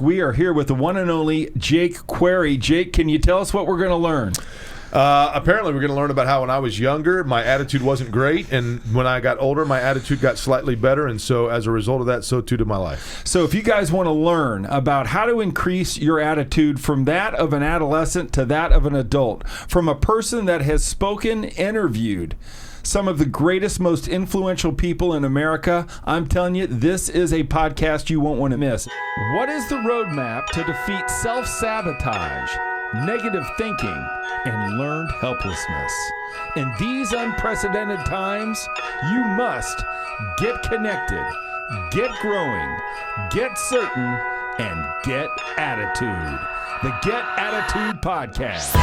We are here with the one and only Jake Query. Jake, can you tell us what we're going to learn? Apparently, we're going to learn about how when I was younger, my attitude wasn't great, and when I got older, my attitude got slightly better, and so as a result of that, so too did my life. So if you guys want to learn about how to increase your attitude from that of an adolescent to that of an adult, from a person that has spoken, interviewed some of the greatest, most influential people in America, I'm telling you, this is a podcast you won't want to miss. What is the roadmap to defeat self-sabotage, negative thinking, and learned helplessness? In these unprecedented times, you must get connected, get growing, get certain, and get attitude. The Get Attitude Podcast.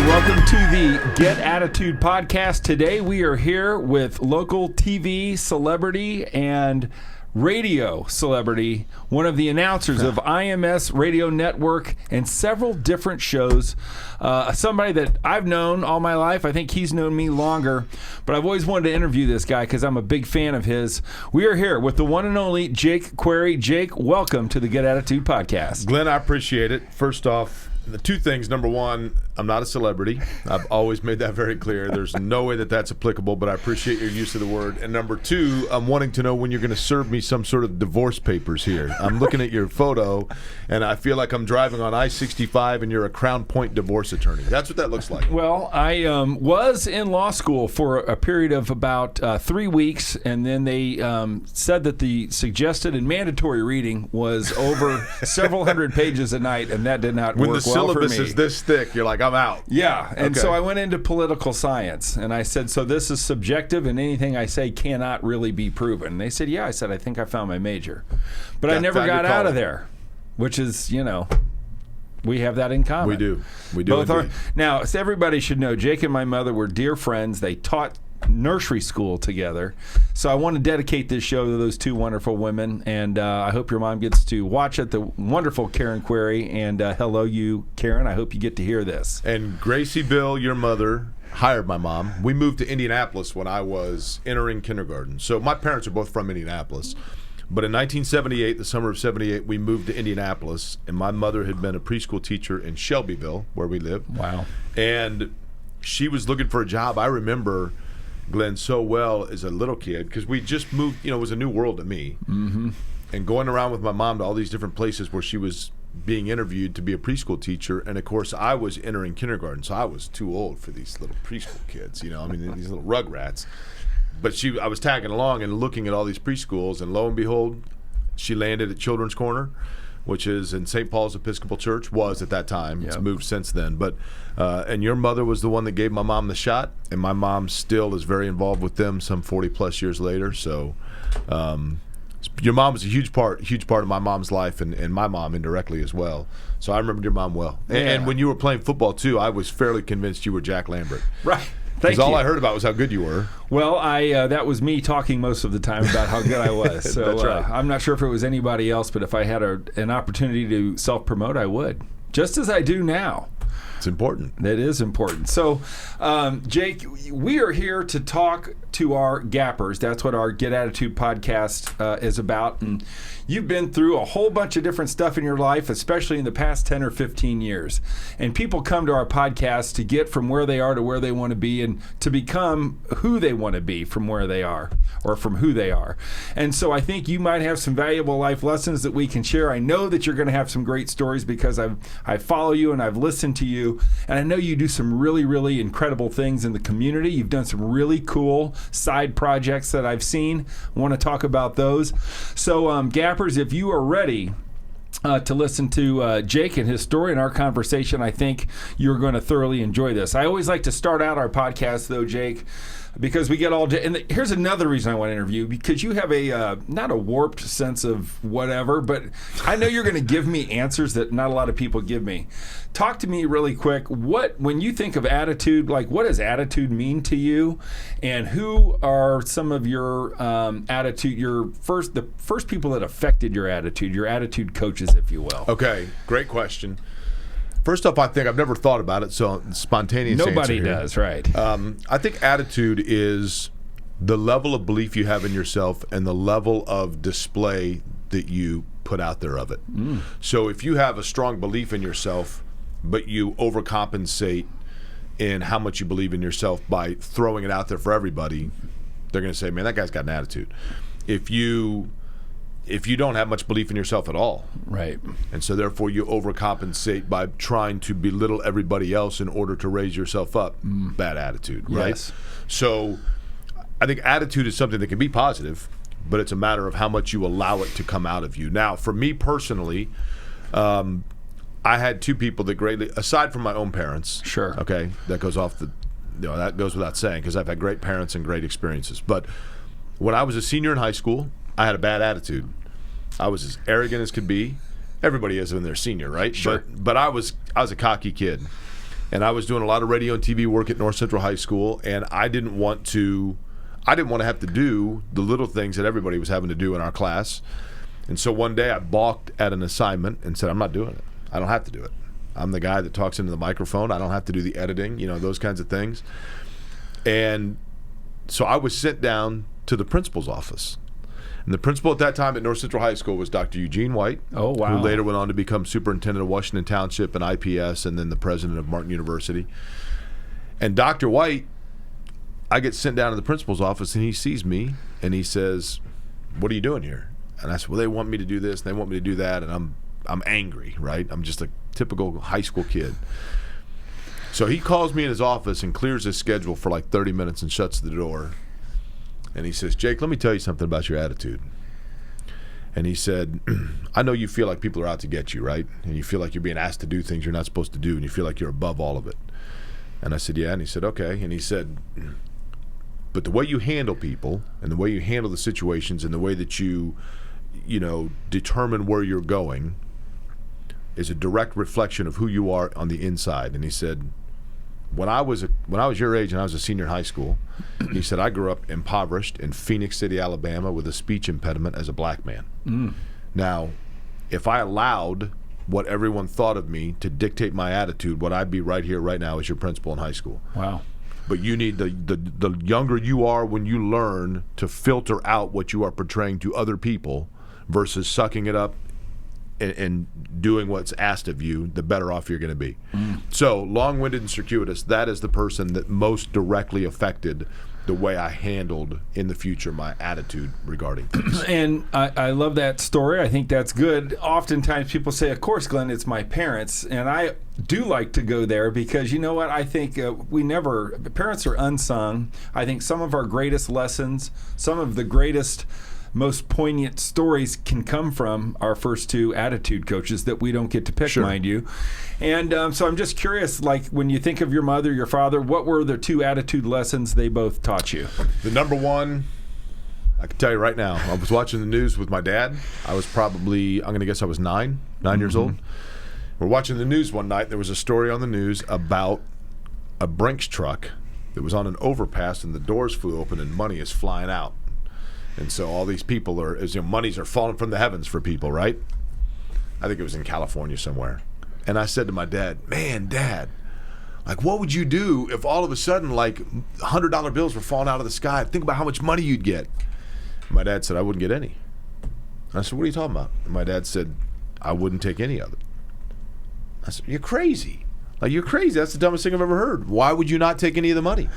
Welcome to the Get Attitude Podcast. Today we are here with local TV celebrity and radio celebrity, one of the announcers of IMS Radio Network and several different shows. Somebody that I've known all my life. I think he's known me longer, but I've always wanted to interview this guy because I'm a big fan of his. We are here with the one and only Jake Query. Jake, welcome to the Get Attitude Podcast. Glenn, I appreciate it. First off, the two things. Number one, I'm not a celebrity. I've always made that very clear. There's no way that that's applicable, but I appreciate your use of the word. And number two, I'm wanting to know when you're going to serve me some sort of divorce papers here. I'm looking at your photo, and I feel like I'm driving on I-65, and you're a Crown Point divorce attorney. That's what that looks like. Well, I was in law school for a period of about 3 weeks, and then they said that the suggested and mandatory reading was over several hundred pages a night, and that did not work well for me. When the syllabus is this thick, you're like, I'm out. Yeah, and so I went into political science, and I said, so this is subjective, and anything I say cannot really be proven. And they said, yeah. I said, I think I found my major. But I never got out of there, which is, we have that in common. We do. Now, so everybody should know, Jake and my mother were dear friends. They taught nursery school together. So I want to dedicate this show to those two wonderful women, and I hope your mom gets to watch it, the wonderful Karen Query, and hello you, Karen. I hope you get to hear this. And Gracie Bill, your mother, hired my mom. We moved to Indianapolis when I was entering kindergarten. So my parents are both from Indianapolis. But in 1978, the summer of 78, we moved to Indianapolis, and my mother had been a preschool teacher in Shelbyville, where we live. Wow. And she was looking for a job. I remember, Glenn, so well as a little kid, because we just moved, it was a new world to me. Mm-hmm. And going around with my mom to all these different places where she was being interviewed to be a preschool teacher. And, of course, I was entering kindergarten, so I was too old for these little preschool kids, these little rugrats. But I was tagging along and looking at all these preschools, and lo and behold, she landed at Children's Corner, which is in St. Paul's Episcopal Church, was at that time. Yep. It's moved since then. But and your mother was the one that gave my mom the shot, and my mom still is very involved with them some 40-plus years later. So your mom was a huge part of my mom's life, and my mom indirectly as well. So I remembered your mom well. Yeah. And when you were playing football, too, I was fairly convinced you were Jack Lambert. Right. Because all I heard about was how good you were. Well, that was me talking most of the time about how good I was. So That's right. I'm not sure if it was anybody else, but if I had an opportunity to self-promote, I would. Just as I do now. It's important. That is important. So, Jake, we are here to talk to our gappers. That's what our Get Attitude podcast is about. And you've been through a whole bunch of different stuff in your life, especially in the past 10 or 15 years. And people come to our podcast to get from where they are to where they want to be, and to become who they want to be from where they are, or from who they are. And so I think you might have some valuable life lessons that we can share. I know that you're going to have some great stories because I follow you and I've listened to you. And I know you do some really, really incredible things in the community. You've done some really cool side projects that I've seen. I want to talk about those. So, Gappers, if you are ready, to listen to Jake and his story and our conversation. I think you're going to thoroughly enjoy this. I always like to start out our podcast, though, Jake, because we get all day. And here's another reason I want to interview, because you have a not a warped sense of whatever, but I know you're going to give me answers that not a lot of people give me. Talk to me really quick. When you think of attitude, like what does attitude mean to you, and who are some of your attitude, the first people that affected your attitude coaches, if you will? Okay, great question. First off, I think I've never thought about it, so spontaneous answer Nobody here. does, right? I think attitude is the level of belief you have in yourself and the level of display that you put out there of it. So if you have a strong belief in yourself, but you overcompensate in how much you believe in yourself by throwing it out there for everybody, they're going to say, man, that guy's got an attitude. If you don't have much belief in yourself at all, right, and so therefore you overcompensate by trying to belittle everybody else in order to raise yourself up, bad attitude, right? Yes. So I think attitude is something that can be positive, but it's a matter of how much you allow it to come out of you. Now, for me personally, I had two people that greatly, aside from my own parents. Sure. Okay, that goes without saying, because I've had great parents and great experiences. But when I was a senior in high school, I had a bad attitude. I was as arrogant as could be. Everybody is when they're senior, right? Sure. But I was a cocky kid, and I was doing a lot of radio and TV work at North Central High School, and I didn't want to have to do the little things that everybody was having to do in our class. And so one day I balked at an assignment and said, I'm not doing it. I don't have to do it. I'm the guy that talks into the microphone. I don't have to do the editing, those kinds of things. And so I was sent down to the principal's office. And the principal at that time at North Central High School was Dr. Eugene White, who later went on to become superintendent of Washington Township and IPS, and then the president of Martin University. And Dr. White, I get sent down to the principal's office, and he sees me, and he says, what are you doing here? And I said, well, they want me to do this, and they want me to do that, and I'm angry, right? I'm just a typical high school kid. So he calls me in his office and clears his schedule for like 30 minutes and shuts the door. And he says, Jake, let me tell you something about your attitude. And he said, I know you feel like people are out to get you, right? And you feel like you're being asked to do things you're not supposed to do, and you feel like you're above all of it. And I said, yeah. And he said, okay. And he said, but the way you handle people and the way you handle the situations and the way that you determine where you're going is a direct reflection of who you are on the inside. And he said, when I was your age and I was a senior in high school, he said, I grew up impoverished in Phoenix City, Alabama, with a speech impediment as a black man. Now, if I allowed what everyone thought of me to dictate my attitude, what I'd be right here, right now, as your principal in high school. Wow. But you need the younger you are when you learn to filter out what you are portraying to other people versus sucking it up and doing what's asked of you, the better off you're going to be. So, long-winded and circuitous, that is the person that most directly affected the way I handled in the future my attitude regarding things. And I love that story. I think that's good. Oftentimes people say, of course, Glenn, it's my parents. And I do like to go there because, you know what, I think parents are unsung. I think some of our greatest lessons, some of the greatest, most poignant stories can come from our first two attitude coaches that we don't get to pick, mind you. And so I'm just curious, like when you think of your mother, your father, what were the two attitude lessons they both taught you? The number one, I can tell you right now, I was watching the news with my dad. I was probably, I'm going to guess I was nine years old. We're watching the news one night. There was a story on the news about a Brinks truck that was on an overpass and the doors flew open and money is flying out. And so all these people monies are falling from the heavens for people, right? I think it was in California somewhere. And I said to my dad, man, Dad, like what would you do if all of a sudden like $100 bills were falling out of the sky? Think about how much money you'd get. And my dad said, I wouldn't get any. I said, what are you talking about? And my dad said, I wouldn't take any of it. I said, you're crazy. Like, you're crazy. That's the dumbest thing I've ever heard. Why would you not take any of the money?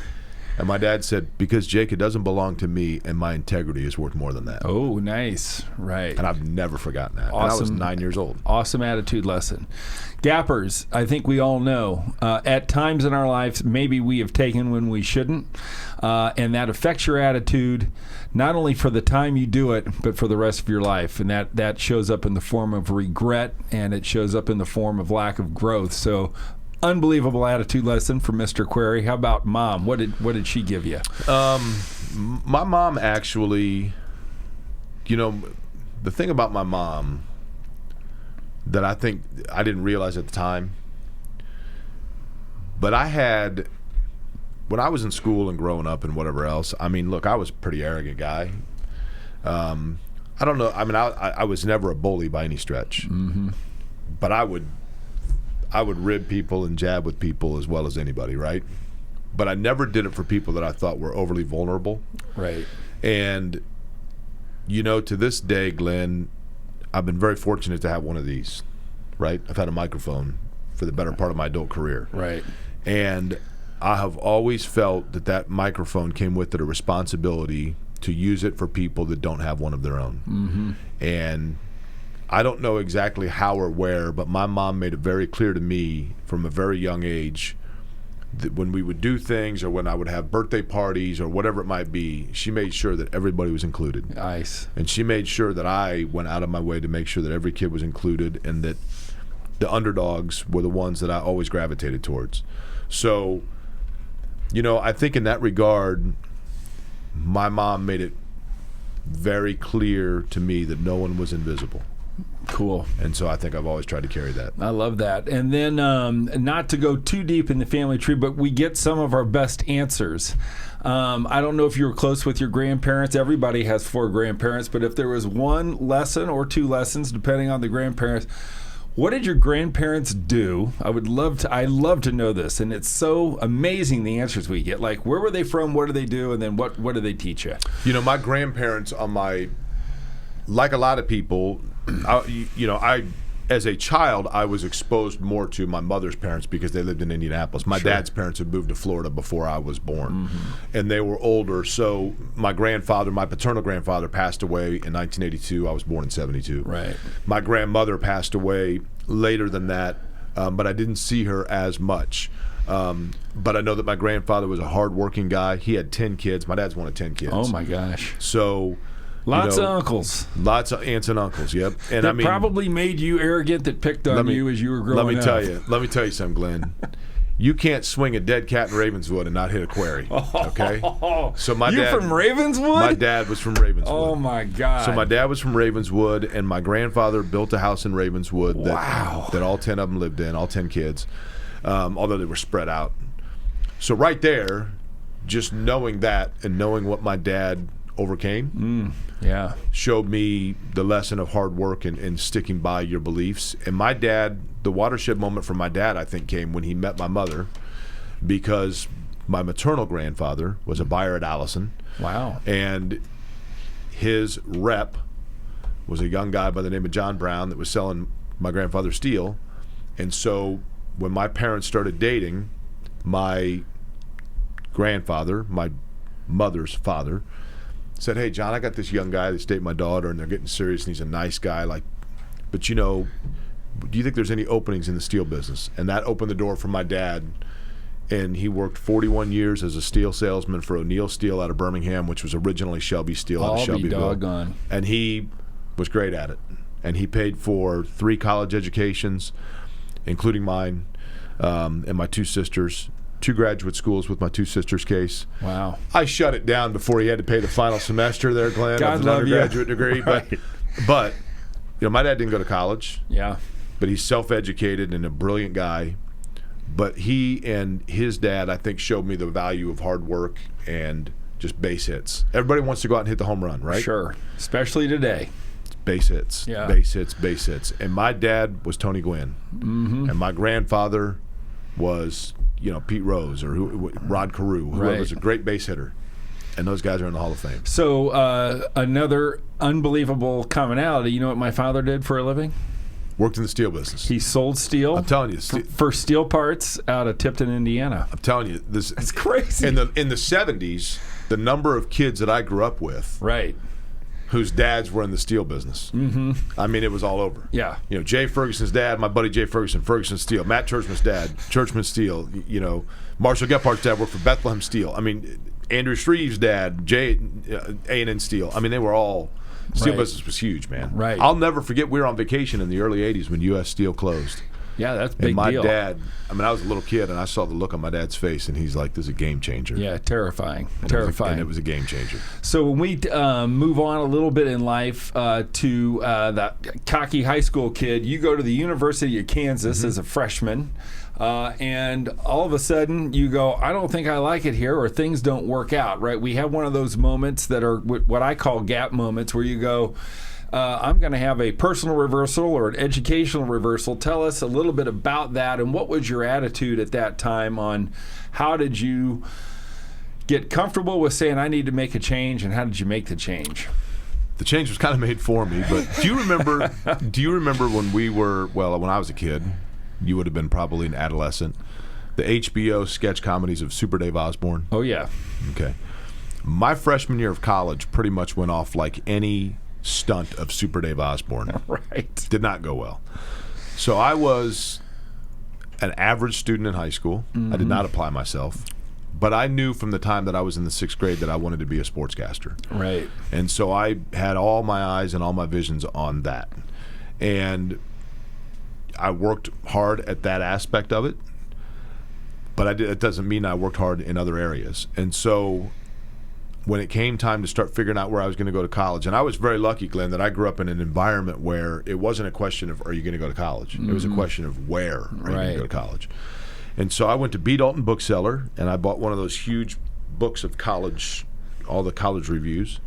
And my dad said, because Jake, it doesn't belong to me, and my integrity is worth more than that. Oh, nice. Right. And I've never forgotten that. Awesome. And I was 9 years old. Awesome attitude lesson. Gappers, I think we all know, at times in our lives, maybe we have taken when we shouldn't, and that affects your attitude, not only for the time you do it, but for the rest of your life. And that shows up in the form of regret, and it shows up in the form of lack of growth. So, unbelievable attitude lesson from Mr. Query. How about Mom? What did she give you? My mom actually, the thing about my mom that I think I didn't realize at the time, but when I was in school and growing up and whatever else, I mean, look, I was a pretty arrogant guy. I don't know. I mean, I was never a bully by any stretch, but I would rib people and jab with people as well as anybody, right? But I never did it for people that I thought were overly vulnerable. Right. And, to this day, Glenn, I've been very fortunate to have one of these, right? I've had a microphone for the better part of my adult career. Right. And I have always felt that microphone came with it a responsibility to use it for people that don't have one of their own. And I don't know exactly how or where, but my mom made it very clear to me from a very young age that when we would do things or when I would have birthday parties or whatever it might be, she made sure that everybody was included. Nice. And she made sure that I went out of my way to make sure that every kid was included and that the underdogs were the ones that I always gravitated towards. So, I think in that regard, my mom made it very clear to me that no one was invisible. Cool. And so I think I've always tried to carry that. I love that. And then not to go too deep in the family tree, but we get some of our best answers. I don't know if you were close with your grandparents. Everybody has 4 grandparents, but if there was one lesson or 2 lessons, depending on the grandparents, what did your grandparents do? I love to know this, and it's so amazing the answers we get. Like, where were they from? What do they do? And then what do they teach you? My grandparents like a lot of people, I as a child, I was exposed more to my mother's parents because they lived in Indianapolis. My dad's parents had moved to Florida before I was born, and they were older. So my paternal grandfather passed away in 1982. I was born in 72. Right. My grandmother passed away later than that, but I didn't see her as much. But I know that my grandfather was a hard-working guy. He had 10 kids. My dad's one of 10 kids. Oh, my gosh. So... Lots of uncles. Lots of aunts and uncles, yep. And that probably made you arrogant, that picked on you as you were growing up. Let me tell you something, Glenn. You can't swing a dead cat in Ravenswood and not hit a query, okay? So You're from Ravenswood? My dad was from Ravenswood. Oh, my God. So my dad was from Ravenswood, and my grandfather built a house in Ravenswood that all 10 of them lived in, all 10 kids, although they were spread out. So right there, just knowing that and knowing what my dad overcame showed me the lesson of hard work and sticking by your beliefs. And my dad, the watershed moment for my dad, I think, came when he met my mother, because my maternal grandfather was a buyer at Allison. Wow. And his rep was a young guy by the name of John Brown that was selling my grandfather steel. And so when my parents started dating, my grandfather, my mother's father, said, "Hey, John, I got this young guy that's dating my daughter, and they're getting serious, and he's a nice guy. But do you think there's any openings in the steel business?" And that opened the door for my dad. And he worked 41 years as a steel salesman for O'Neill Steel out of Birmingham, which was originally Shelby Steel out of Shelbyville. Doggone. And he was great at it. And he paid for 3 college educations, including mine, and my 2 sisters. 2 graduate schools with my 2 sisters' case. Wow. I shut it down before he had to pay the final semester there, Glenn, God of an love undergraduate you. degree. Right. But my dad didn't go to college. Yeah. But he's self-educated and a brilliant guy. But he and his dad, I think, showed me the value of hard work and just base hits. Everybody wants to go out and hit the home run, right? Sure. Especially today. Base hits. Yeah. Base hits, base hits. And my dad was Tony Gwynn. And my grandfather was... Pete Rose or Rod Carew, whoever was a great base hitter. And those guys are in the Hall of Fame. So another unbelievable commonality. You know what my father did for a living? Worked in the steel business. He sold steel. I'm telling you, for steel parts out of Tipton, Indiana. I'm telling you, this it's crazy. In the 70s, the number of kids that I grew up with, right, whose dads were in the steel business. Mm-hmm. I mean, it was all over. Yeah. You know, Jay Ferguson's dad, my buddy Jay Ferguson, Ferguson Steel. Matt Churchman's dad, Churchman Steel. You know, Marshall Gephardt's dad worked for Bethlehem Steel. I mean, Andrew Shreve's dad, A&N Steel. I mean, they were all. Steel business was huge, man. Right. I'll never forget, we were on vacation in the early 80s when U.S. Steel closed. Yeah, that's a big and my deal. dad, I mean, I was a little kid, and I saw the look on my dad's face, and he's like, this is a game changer. Yeah, terrifying. And it was a game changer. So when we move on a little bit in life to that cocky high school kid, you go to the University of Kansas as a freshman, and all of a sudden you go, I don't think I like it here, or things don't work out, right? We have one of those moments that are what I call gap moments where you go, I'm going to have a personal reversal or an educational reversal. Tell us a little bit about that, and what was your attitude at that time on how did you get comfortable with saying I need to make a change, and how did you make the change? The change was kind of made for me, but do you remember when we were, well, when I was a kid, you would have been probably an adolescent, the HBO sketch comedies of Super Dave Osborne? Oh, yeah. Okay. My freshman year of college pretty much went off like any stunt of Super Dave Osborne. Right. Did not go well. So I was an average student in high school. I did not apply myself. But I knew from the time that I was in the 6th grade that I wanted to be a sportscaster. Right. And so I had all my eyes and all my visions on that. And I worked hard at that aspect of it. But it doesn't mean I worked hard in other areas. And so when it came time to start figuring out where I was going to go to college, and I was very lucky, Glenn, that I grew up in an environment where it wasn't a question of are you going to go to college? It was a question of where are you going to go to college? And so I went to B. Dalton Bookseller, and I bought one of those huge books of college, all the college reviews.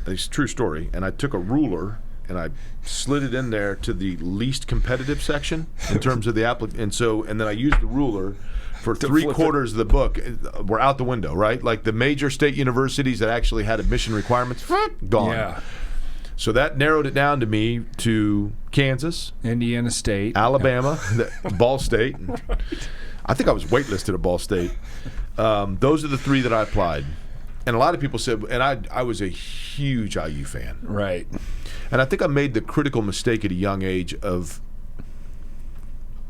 And it's a true story. And I took a ruler, and I slid it in there to the least competitive section in terms of the applicant. And then I used the ruler for 3/4 of the book were out the window, right? Like the major state universities that actually had admission requirements, gone. Yeah. So that narrowed it down to me to Kansas, Indiana State, Alabama, Ball State. Right. I think I was waitlisted at Ball State. Those are the 3 that I applied. And a lot of people said, and I was a huge IU fan. Right. And I think I made the critical mistake at a young age of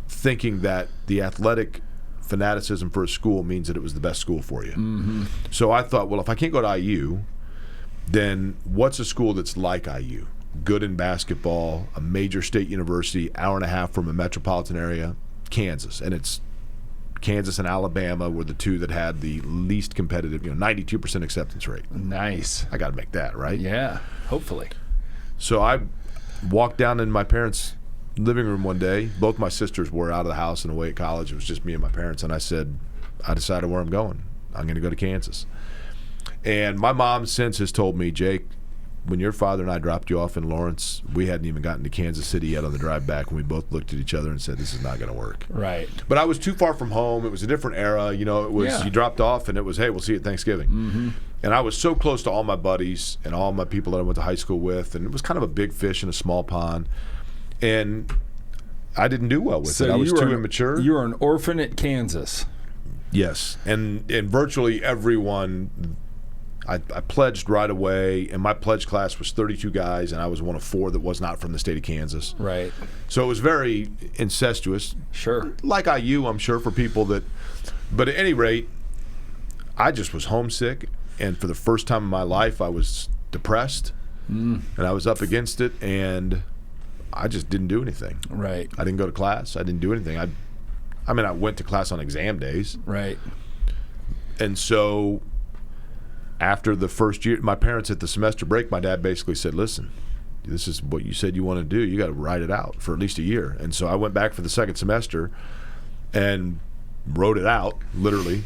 thinking that the athletic fanaticism for a school means that it was the best school for you. Mm-hmm. So I thought, well, if I can't go to IU, then what's a school that's like IU? Good in basketball, a major state university, hour and a half from a metropolitan area, Kansas. And it's Kansas and Alabama were the 2 that had the least competitive, 92% acceptance rate. Nice. I got to make that, right? Yeah, hopefully. So I walked down in my parents' living room one day. Both my sisters were out of the house and away at college. It was just me and my parents, and I said, I decided where I'm going. I'm going to go to Kansas. And my mom since has told me, Jake, when your father and I dropped you off in Lawrence, we hadn't even gotten to Kansas City yet on the drive back, and we both looked at each other and said, this is not going to work. Right. But I was too far from home. It was a different era. It was you dropped off, and it was, hey, we'll see you at Thanksgiving. Mm-hmm. And I was so close to all my buddies and all my people that I went to high school with, and it was kind of a big fish in a small pond. And I didn't do well with it. I was too immature. You were an orphan at Kansas. Yes. And virtually everyone, I pledged right away, and my pledge class was 32 guys, and I was one of 4 that was not from the state of Kansas. Right. So it was very incestuous. Sure. Like IU, I'm sure, for people that – but at any rate, I just was homesick, and for the first time in my life, I was depressed, and I was up against it, and – I just didn't do anything. Right. I didn't go to class. I didn't do anything. I went to class on exam days. Right. And so after the first year, my parents at the semester break, my dad basically said, listen, this is what you said you want to do. You got to write it out for at least a year. And so I went back for the second semester and wrote it out, literally.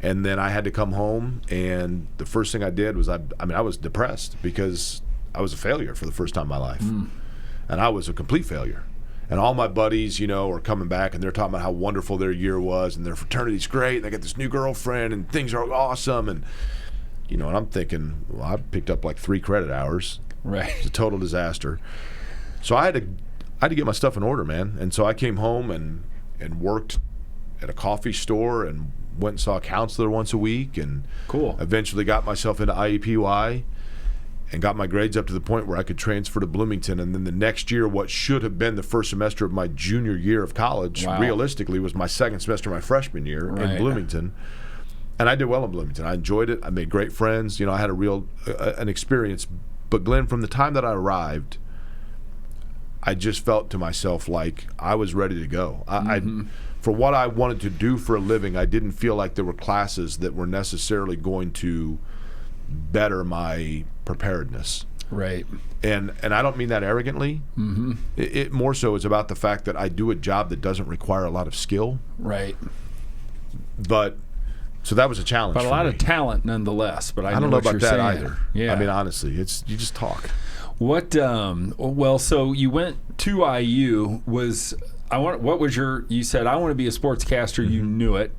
And then I had to come home, and the first thing I did was I was depressed because I was a failure for the first time in my life. And I was a complete failure. And all my buddies, are coming back, and they're talking about how wonderful their year was, and their fraternity's great, and they got this new girlfriend, and things are awesome. And, and I'm thinking, well, I picked up like 3 credit hours. Right. It's a total disaster. So I I had to get my stuff in order, man. And so I came home and worked at a coffee store and went and saw a counselor once a week, and eventually got myself into IEPY and got my grades up to the point where I could transfer to Bloomington. And then the next year, what should have been the first semester of my junior year of college, realistically was my second semester of my freshman year in Bloomington. And I did well in Bloomington. I enjoyed it. I made great friends. You know, I had a real an experience. But Glenn, from the time that I arrived, I just felt to myself like I was ready to go. For what I wanted to do for a living, I didn't feel like there were classes that were necessarily going to better my preparedness. Right. And I don't mean that arrogantly. It more so is about the fact that I do a job that doesn't require a lot of skill. Right. But so that was a challenge. But a lot of talent nonetheless. But I don't know about that saying. either. Yeah. I mean, honestly, you just talk. What? Well, so you went to IU. What was your? You said I want to be a sportscaster. You knew it,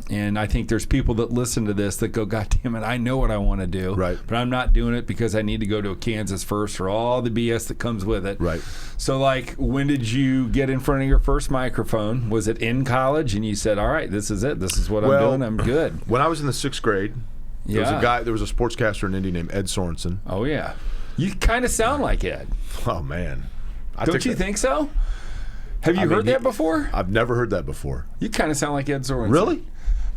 and I think there's people that listen to this that go, God damn it, I know what I want to do, right? But I'm not doing it because I need to go to a Kansas first or all the BS that comes with it, right? So, like, when did you get in front of your first microphone? Was it in college, and you said, all right, this is it. This is what I'm doing. I'm good. When I was in the 6th grade, there was a sportscaster in Indy named Ed Sorensen. Oh yeah, you kind of sound like Ed. Oh man, don't you think so? Have you heard that before? I've never heard that before. You kind of sound like Ed Sorensen. Really?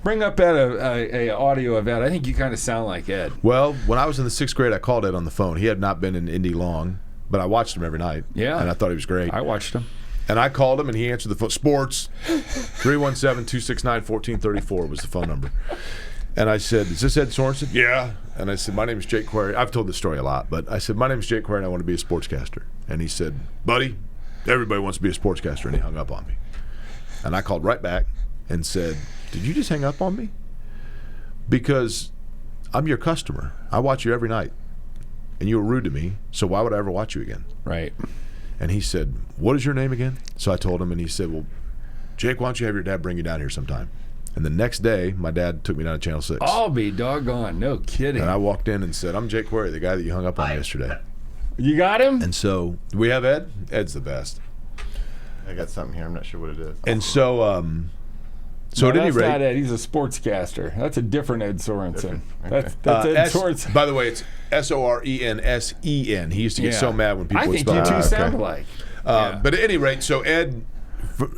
Bring up Ed, a audio of Ed. I think you kind of sound like Ed. Well, when I was in the 6th grade, I called Ed on the phone. He had not been in Indy long, but I watched him every night. Yeah. And I thought he was great. I watched him. And I called him, and he answered the phone. Sports, 317-269-1434 was the phone number. And I said, is this Ed Sorensen? Yeah. And I said, my name is Jake Query. I've told this story a lot, but I said, my name is Jake Query, and I want to be a sportscaster. And he said, buddy, everybody wants to be a sportscaster, and he hung up on me. And I called right back and said, did you just hang up on me? Because I'm your customer. I watch you every night, and you were rude to me, so why would I ever watch you again? Right. And he said, what is your name again? So I told him, and he said, well, Jake, why don't you have your dad bring you down here sometime? And the next day, my dad took me down to Channel 6. I'll be doggone. No kidding. And I walked in and said, I'm Jake Query, the guy that you hung up on yesterday. You got him? And so, do we have Ed? Ed's the best. I got something here. I'm not sure what it is. And so, at any rate, that's not Ed. He's a sportscaster. That's a different Ed Sorensen. Okay. That's Ed Sorensen. By the way, it's Sorensen. He used to get so mad when people would spell it. I think you two sound alike. But at any rate, so Ed,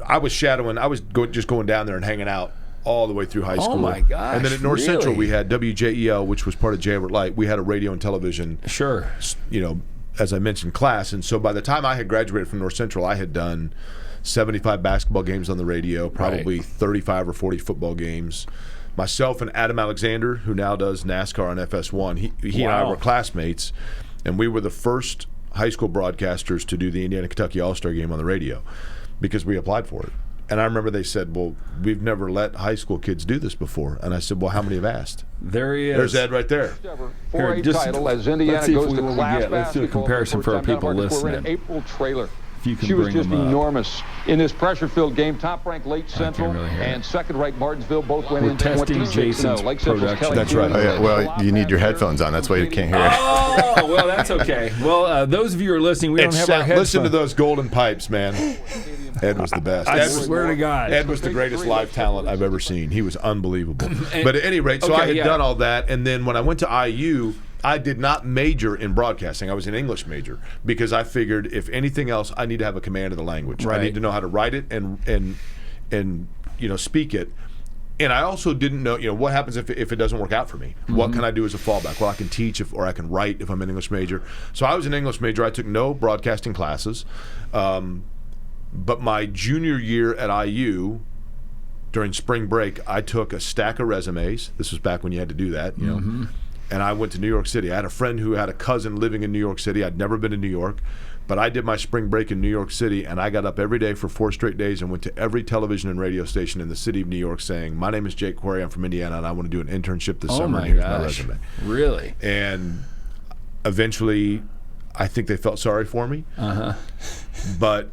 I was shadowing. I was just going down there and hanging out all the way through high school. Oh my gosh! And then at North Central, we had WJEL, which was part of J. Everett Light. We had a radio and television. Sure. As I mentioned, class. And so by the time I had graduated from North Central, I had done 75 basketball games on the radio, probably 35 or 40 football games. Myself and Adam Alexander, who now does NASCAR on FS1, he and I were classmates, and we were the first high school broadcasters to do the Indiana-Kentucky All-Star Game on the radio because we applied for it. And I remember they said, well, we've never let high school kids do this before. And I said, well, how many have asked? There he is. There's Ed right there. Here, title as Indiana goes to class basketball. Let's do a comparison for our people listening. We're in April trailer. If you can she was bring just them up. Enormous in this pressure-filled game. Top-ranked Lake Central and second-ranked Martinsville both went We're in testing Jason's production. That's right. Oh, yeah. Well, you need your headphones on. That's why you can't hear it. Oh, well, that's okay. Well, those of you who are listening, we don't have our headphones. Listen to those golden pipes, man. Ed was the best. I swear to God. Ed was the greatest live talent I've ever seen. He was unbelievable. But at any rate, so I had done all that, and then when I went to IU, I did not major in broadcasting. I was an English major because I figured if anything else, I need to have a command of the language. Right. I need to know how to write it and speak it. And I also didn't know, what happens if it doesn't work out for me? Mm-hmm. What can I do as a fallback? Well, I can teach or I can write if I'm an English major. So I was an English major. I took no broadcasting classes. But my junior year at IU, during spring break, I took a stack of resumes. This was back when you had to do that, Mm-hmm. And I went to New York City. I had a friend who had a cousin living in New York City. I'd never been to New York, but I did my spring break in New York City, and I got up every day for 4 straight days and went to every television and radio station in the city of New York saying, my name is Jake Query, I'm from Indiana, and I want to do an internship this summer, and here's my resume. Really? And eventually, I think they felt sorry for me. Uh-huh. But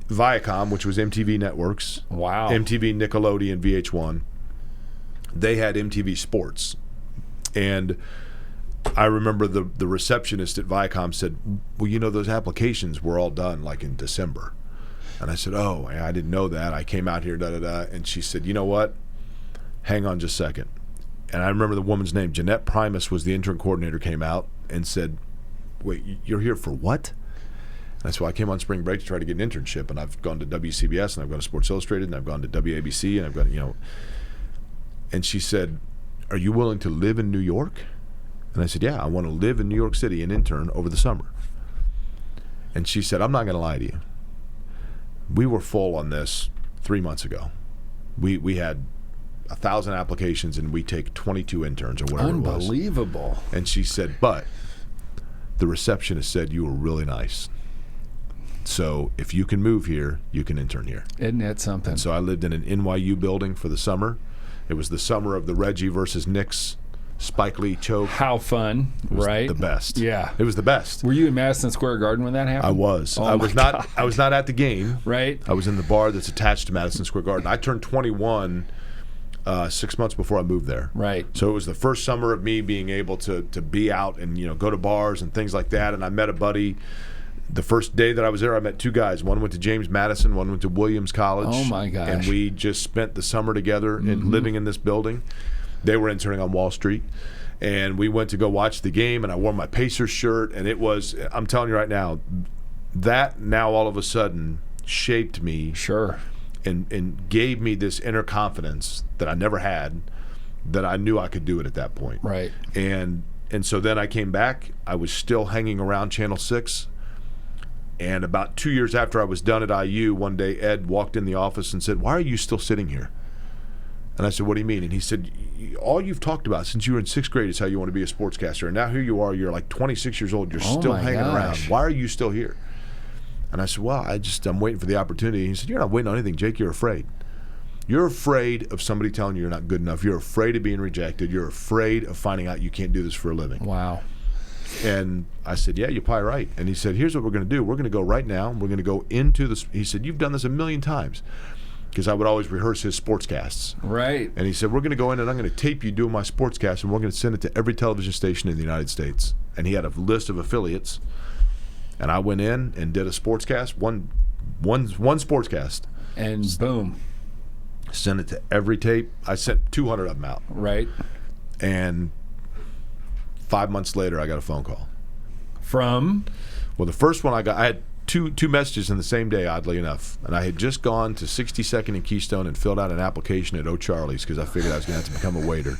Viacom, which was MTV Networks, MTV, Nickelodeon, VH1, they had MTV Sports. And I remember the receptionist at Viacom said, well, those applications were all done like in December. And I said, oh, I didn't know that. I came out here, da-da-da. And she said, you know what? Hang on just a second. And I remember the woman's name. Jeanette Primus was the intern coordinator, came out and said, wait, you're here for what? And that's why I came on spring break to try to get an internship. And I've gone to WCBS, and I've gone to Sports Illustrated, and I've gone to WABC, and I've gone, And she said, are you willing to live in New York? And I said, yeah, I want to live in New York City and intern over the summer. And she said, I'm not going to lie to you. We were full on this 3 months ago. We had 1,000 applications, and we take 22 interns or whatever it was. Unbelievable. And she said, but the receptionist said you were really nice. So if you can move here, you can intern here. Isn't that something? And so I lived in an NYU building for the summer. It was the summer of the Reggie versus Knicks Spike Lee choke. How fun, It was right? the best. Yeah. It was the best. Were you in Madison Square Garden when that happened? I was. Oh I was my not. gosh. I was not at the game. Right. I was in the bar that's attached to Madison Square Garden. I turned 21 6 months before I moved there. Right. So it was the first summer of me being able to be out and go to bars and things like that. And I met a buddy. The first day that I was there, I met two guys. One went to James Madison. One went to Williams College. Oh my gosh. And we just spent the summer together and living in this building. They were interning on Wall Street. And we went to go watch the game, and I wore my Pacers shirt, and it was, I'm telling you right now, that now all of a sudden shaped me. Sure. And gave me this inner confidence that I never had, that I knew I could do it at that point. Right. And so then I came back. I was still hanging around Channel 6. And about 2 years after I was done at IU, one day Ed walked in the office and said, why are you still sitting here? And I said, what do you mean? And he said, all you've talked about since you were in sixth grade is how you want to be a sportscaster. And now here you are, you're like 26 years old, you're still hanging around. Why are you still here? And I said, well, I'm waiting for the opportunity. He said, you're not waiting on anything, Jake, you're afraid. You're afraid of somebody telling you you're not good enough. You're afraid of being rejected. You're afraid of finding out you can't do this for a living. Wow. And I said, yeah, you're probably right. And he said, here's what we're going to do. We're going to go right now. We're going to go into this. He said, you've done this a million times. Because I would always rehearse his sportscasts. Right. And he said, we're going to go in and I'm going to tape you doing my sportscast, and we're going to send it to every television station in the United States. And he had a list of affiliates. And I went in and did a sportscast, one sportscast. And boom. Sent it to every tape. I sent 200 of them out. Right. And 5 months later, I got a phone call. From? Well, the first one I had two messages in the same day, oddly enough. And I had just gone to 62nd and Keystone and filled out an application at O'Charlie's because I figured I was going to have to become a waiter.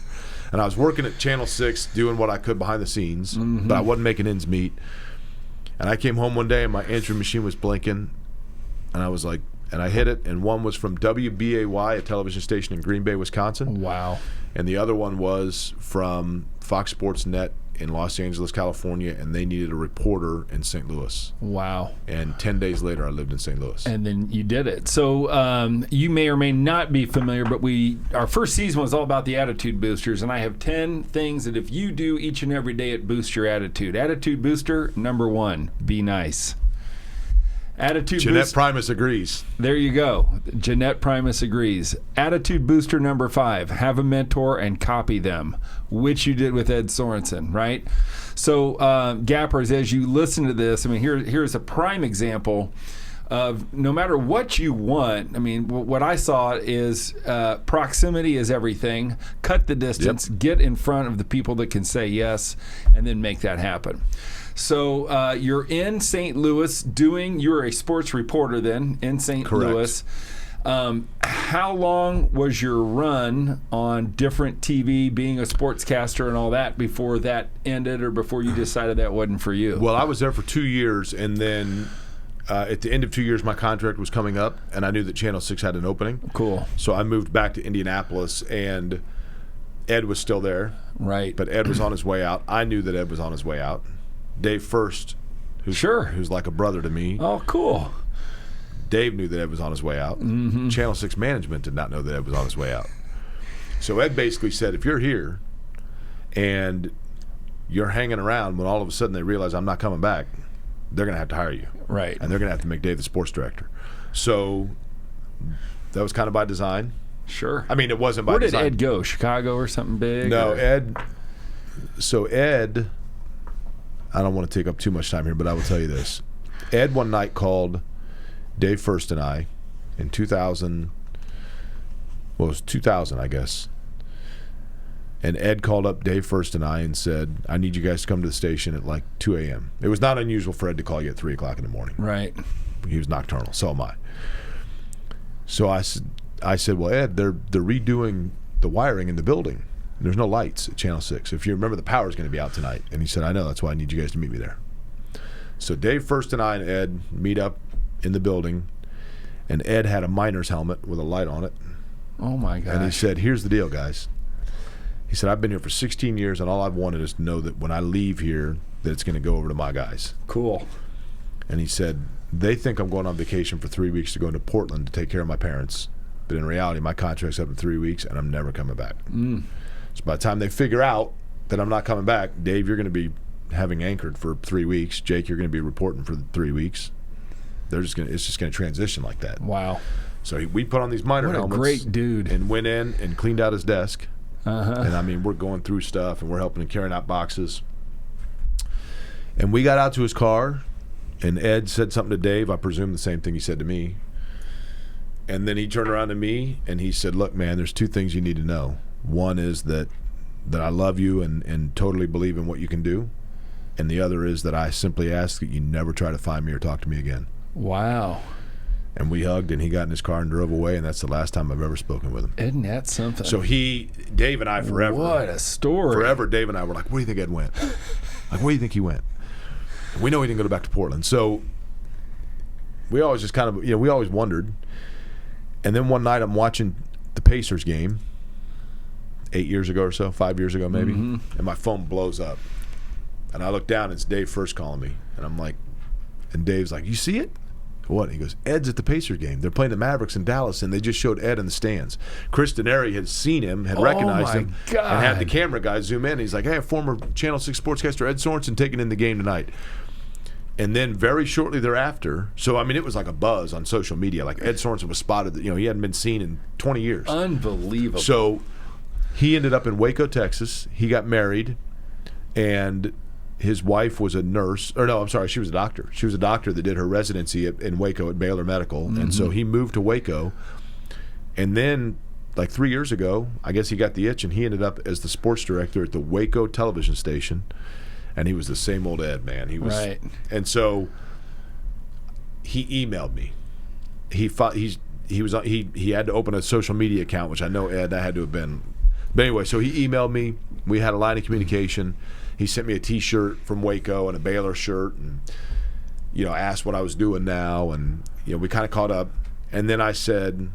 And I was working at Channel 6 doing what I could behind the scenes, but I wasn't making ends meet. And I came home one day and my answering machine was blinking. And I was like, and I hit it. And one was from WBAY, a television station in Green Bay, Wisconsin. Wow. And the other one was from FoxSportsNet in Los Angeles, California, and they needed a reporter in St. Louis. Wow. And 10 days later, I lived in St. Louis. And then you did it. So you may or may not be familiar, but our first season was all about the attitude boosters, and I have 10 things that if you do each and every day, it boosts your attitude. Attitude booster, number 1, be nice. Attitude Jeanette Primus agrees. There you go. Jeanette Primus agrees. Attitude booster number 5, have a mentor and copy them, which you did with Ed Sorensen, right? So, Gappers, as you listen to this, I mean, here's a prime example of no matter what you want. I mean, what I saw is proximity is everything. Cut the distance, get in front of the people that can say yes, and then make that happen. So you're in St. Louis you're a sports reporter then in St. Louis. How long was your run on different TV, being a sportscaster and all that, before that ended or before you decided that wasn't for you? Well, I was there for 2 years, and then at the end of 2 years, my contract was coming up, and I knew that Channel 6 had an opening. Cool. So I moved back to Indianapolis, and Ed was still there. Right. But Ed was on his way out. I knew that Ed was on his way out. Dave First, who's like a brother to me. Oh, cool. Dave knew that Ed was on his way out. Mm-hmm. Channel 6 management did not know that Ed was on his way out. So Ed basically said, if you're here and you're hanging around when all of a sudden they realize I'm not coming back, they're going to have to hire you. Right. And they're going to have to make Dave the sports director. So that was kind of by design. Sure. I mean, it wasn't by design. design. Where did Ed go? Chicago or something big? No, or? Ed, I don't want to take up too much time here, but I will tell you this. Ed one night called Dave First and I, in 2000, well, it was 2000, I guess. And Ed called up Dave First and I and said, I need you guys to come to the station at like 2 a.m. It was not unusual for Ed to call you at 3 o'clock in the morning. Right. He was nocturnal. So am I. So I said, well, Ed, they're redoing the wiring in the building. There's no lights at Channel 6. If you remember, the power's going to be out tonight. And he said, I know. That's why I need you guys to meet me there. So Dave First and I and Ed meet up in the building. And Ed had a miner's helmet with a light on it. Oh, my gosh. And he said, here's the deal, guys. He said, I've been here for 16 years, and all I've wanted is to know that when I leave here, that it's going to go over to my guys. Cool. And he said, they think I'm going on vacation for 3 weeks to go into Portland to take care of my parents. But in reality, my contract's up in 3 weeks, and I'm never coming back. So by the time they figure out that I'm not coming back, Dave, you're going to be having anchored for 3 weeks. Jake, you're going to be reporting for 3 weeks. It's just going to transition like that. Wow. So we put on these miner helmets. What a great dude. And went in and cleaned out his desk. Uh-huh. And I mean, we're going through stuff and we're helping him carrying out boxes. And we got out to his car, and Ed said something to Dave. I presume the same thing he said to me. And then he turned around to me and he said, look, man, there's two things you need to know. One is that I love you and totally believe in what you can do. And the other is that I simply ask that you never try to find me or talk to me again. Wow. And we hugged, and he got in his car and drove away, and that's the last time I've ever spoken with him. Isn't that something? So Dave and I forever. What a story. Forever, Dave and I were like, where do you think Ed went? Like, where do you think he went? And we know he didn't go back to Portland. So we always just kind of, we always wondered. And then one night I'm watching the Pacers game 8 years ago or so, 5 years ago maybe, and my phone blows up. And I look down, and it's Dave First calling me. And I'm like, and Dave's like, you see it? What? He goes, Ed's at the Pacers game. They're playing the Mavericks in Dallas, and they just showed Ed in the stands. Chris Denary had seen him, had recognized him, and had the camera guy zoom in. He's like, hey, former Channel 6 sportscaster Ed Sorensen taking in the game tonight. And then very shortly thereafter, so I mean, it was like a buzz on social media. Like Ed Sorensen was spotted, he hadn't been seen in 20 years. Unbelievable. So he ended up in Waco, Texas. He got married, and his wife was a nurse. Or no, I'm sorry, she was a doctor. She was a doctor that did her residency in Waco at Baylor Medical. And so he moved to Waco. And then, like 3 years ago, I guess he got the itch, and he ended up as the sports director at the Waco television station. And he was the same old Ed, man. He was, right. And so he emailed me. He had to open a social media account, which I know Ed, that had to have been. But anyway, so he emailed me. We had a line of communication. He sent me a T-shirt from Waco and a Baylor shirt, and asked what I was doing now, and we kind of caught up. And then I said,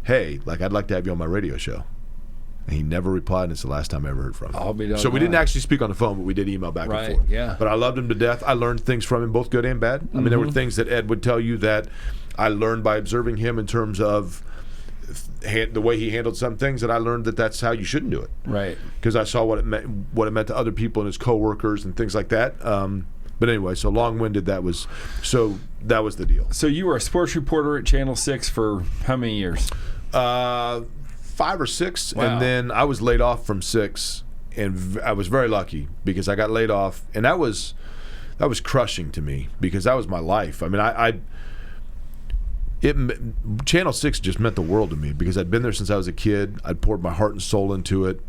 "Hey, I'd like to have you on my radio show." And he never replied, and it's the last time I ever heard from him. So we didn't actually speak on the phone, but we did email back and forth. Yeah. But I loved him to death. I learned things from him, both good and bad. I mean, there were things that Ed would tell you that I learned by observing him in terms of the way he handled some things, that I learned that that's how you shouldn't do it. Right. Because I saw what it meant to other people and his coworkers and things like that. But anyway, so long-winded, that was the deal. So you were a sports reporter at Channel 6 for how many years? 5 or 6, Wow. and then I was laid off from 6, and I was very lucky because I got laid off, and that was crushing to me because that was my life. I mean, Channel 6 just meant the world to me because I'd been there since I was a kid. I'd poured my heart and soul into it,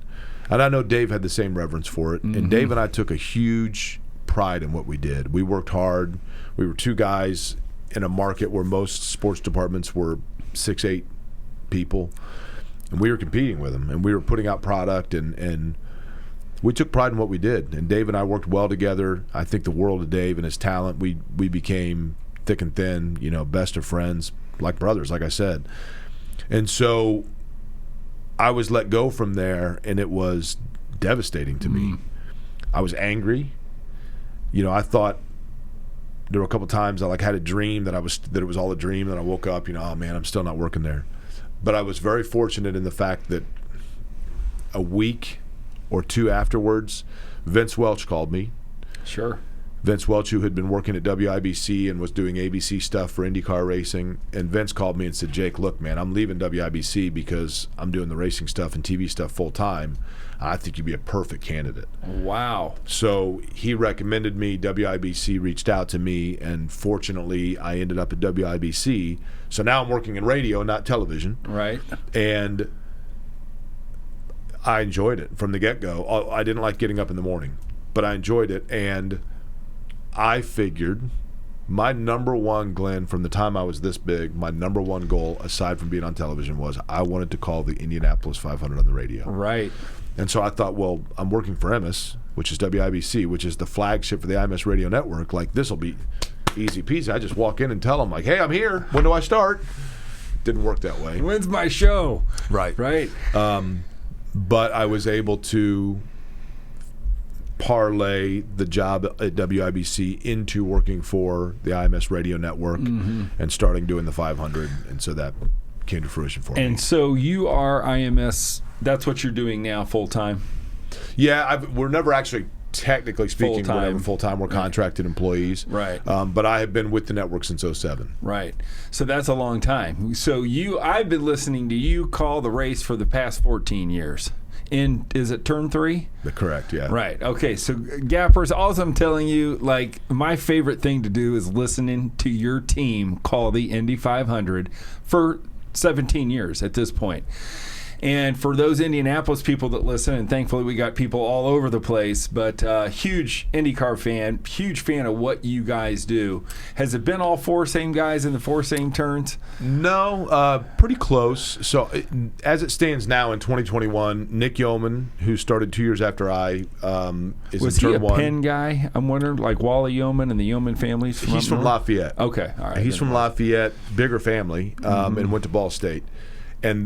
and I know Dave had the same reverence for it. And Dave and I took a huge pride in what we did. We worked hard. We were two guys in a market where most sports departments were 6-8 people, and we were competing with them, and we were putting out product, and we took pride in what we did. And Dave and I worked well together. I think the world of Dave and his talent. We became thick and thin, best of friends, like brothers, like I said. And so I was let go from there, and it was devastating to me. I was angry. I thought there were a couple times I had a dream that it was all a dream, and I woke up, oh man, I'm still not working there. But I was very fortunate in the fact that a week or two afterwards, Vince Welch called me. Sure. Vince Welch, who had been working at WIBC and was doing ABC stuff for IndyCar racing. And Vince called me and said, Jake, look, man, I'm leaving WIBC because I'm doing the racing stuff and TV stuff full time. I think you'd be a perfect candidate. Wow. So he recommended me. WIBC reached out to me, and fortunately, I ended up at WIBC. So now I'm working in radio, not television. Right. And I enjoyed it from the get-go. I didn't like getting up in the morning, but I enjoyed it. And I figured my number one, Glenn, from the time I was this big, my number one goal, aside from being on television, was I wanted to call the Indianapolis 500 on the radio. Right. And so I thought, well, I'm working for IMS, which is WIBC, which is the flagship for the IMS radio network. Like, this will be easy peasy. I just walk in and tell them, like, hey, I'm here. When do I start? Didn't work that way. When's my show? Right. Right. But I was able to parlay the job at WIBC into working for the IMS radio network and starting doing the 500. And so that came to fruition for me. And so you are IMS, that's what you're doing now full-time? Yeah, we're never actually technically speaking Full-time. We're contracted employees. Right. But I have been with the network since 2007. Right. So that's a long time. So I've been listening to you call the race for the past 14 years. Is it turn 3? Correct, yeah. Right. Okay. So, Gappers, all I'm telling you, like, my favorite thing to do is listening to your team call the Indy 500 for 17 years at this point. And for those Indianapolis people that listen, and thankfully we got people all over the place, but huge IndyCar fan, huge fan of what you guys do. Has it been all 4 same guys in the 4 same turns? No, pretty close. So as it stands now in 2021, Nick Yeoman, who started 2 years after I, is Was in he turn a 1. Penn guy? I'm wondering, like Wally Yeoman and the Yeoman families? He's from Lafayette. Okay, all right. He's from Lafayette, bigger family, and went to Ball State. And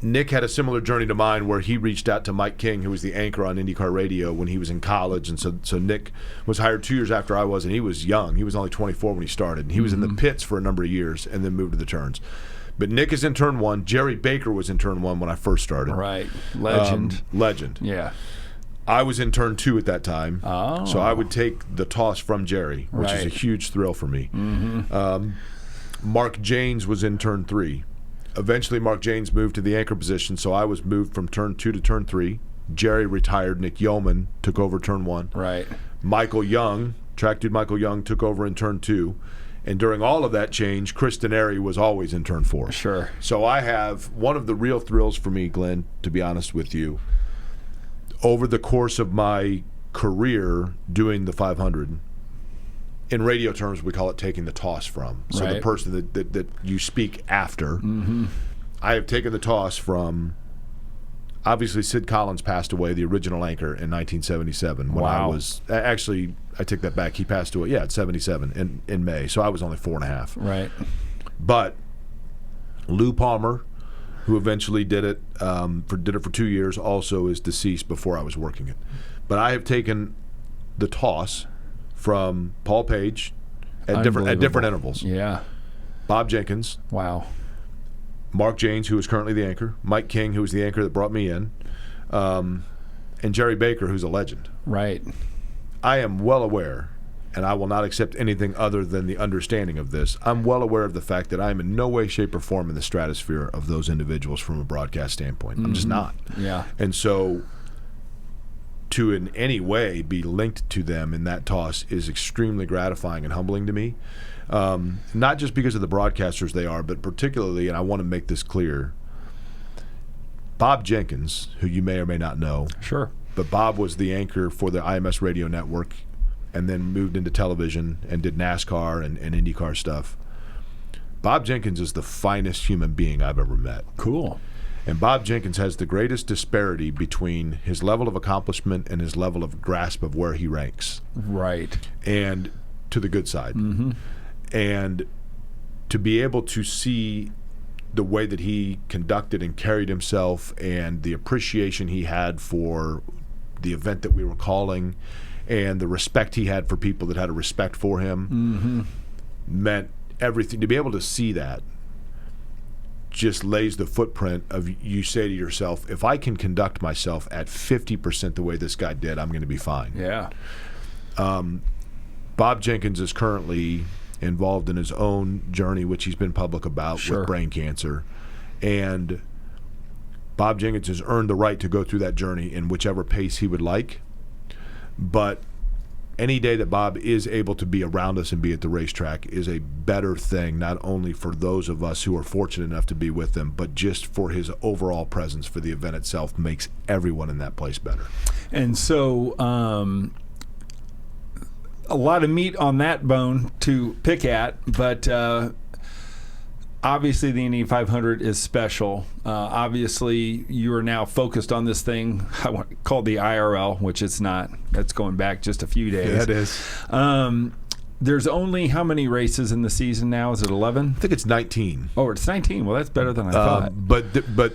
Nick had a similar journey to mine where he reached out to Mike King, who was the anchor on IndyCar Radio when he was in college. And so Nick was hired 2 years after I was, and he was young. He was only 24 when he started. And he was in the pits for a number of years and then moved to the turns. But Nick is in turn 1. Jerry Baker was in turn 1 when I first started. Right. Legend. Legend. Yeah. I was in turn 2 at that time. Oh. So I would take the toss from Jerry, which is a huge thrill for me. Mark Janes was in turn 3. Eventually, Mark Janes moved to the anchor position, so I was moved from turn 2 to turn 3. Jerry retired. Nick Yeoman took over turn 1. Right. Michael Young, track dude Michael Young, took over in turn 2. And during all of that change, Chris Denary was always in turn 4. Sure. So I have one of the real thrills for me, Glenn, to be honest with you, over the course of my career doing the 500, in radio terms, we call it taking the toss from. So the person that you speak after. I have taken the toss from, obviously, Sid Collins passed away, the original anchor, in 1977. When I was, actually, I take that back. He passed away, at 77 in May. So I was only 4.5. Right. But Lou Palmer, who eventually did it for 2 years, also is deceased before I was working it. But I have taken the toss from Paul Page at different intervals. Yeah. Bob Jenkins. Wow. Mark Janes, who is currently the anchor. Mike King, who was the anchor that brought me in. And Jerry Baker, who's a legend. Right. I am well aware, and I will not accept anything other than the understanding of this. I'm well aware of the fact that I am in no way, shape, or form in the stratosphere of those individuals from a broadcast standpoint. I'm just not. Yeah. And so to in any way be linked to them in that toss is extremely gratifying and humbling to me. Not just because of the broadcasters they are, but particularly, and I want to make this clear, Bob Jenkins, who you may or may not know. Sure. But Bob was the anchor for the IMS radio network and then moved into television and did NASCAR and IndyCar stuff. Bob Jenkins is the finest human being I've ever met. Cool. And Bob Jenkins has the greatest disparity between his level of accomplishment and his level of grasp of where he ranks. Right. And to the good side. And to be able to see the way that he conducted and carried himself and the appreciation he had for the event that we were calling and the respect he had for people that had a respect for him meant everything. To be able to see that just lays the footprint of, you say to yourself, if I can conduct myself at 50% the way this guy did, I'm going to be fine. Yeah. Bob Jenkins is currently involved in his own journey, which he's been public about with brain cancer. And Bob Jenkins has earned the right to go through that journey in whichever pace he would like. But any day that Bob is able to be around us and be at the racetrack is a better thing, not only for those of us who are fortunate enough to be with him, but just for his overall presence for the event itself makes everyone in that place better. And so a lot of meat on that bone to pick at, but obviously the Indy 500 is special. Obviously, you are now focused on this thing called the IRL, which it's not. That's going back just a few days. Yeah, it is. There's only how many races in the season now? Is it 11? I think it's 19. Oh, it's 19. Well, that's better than I thought. But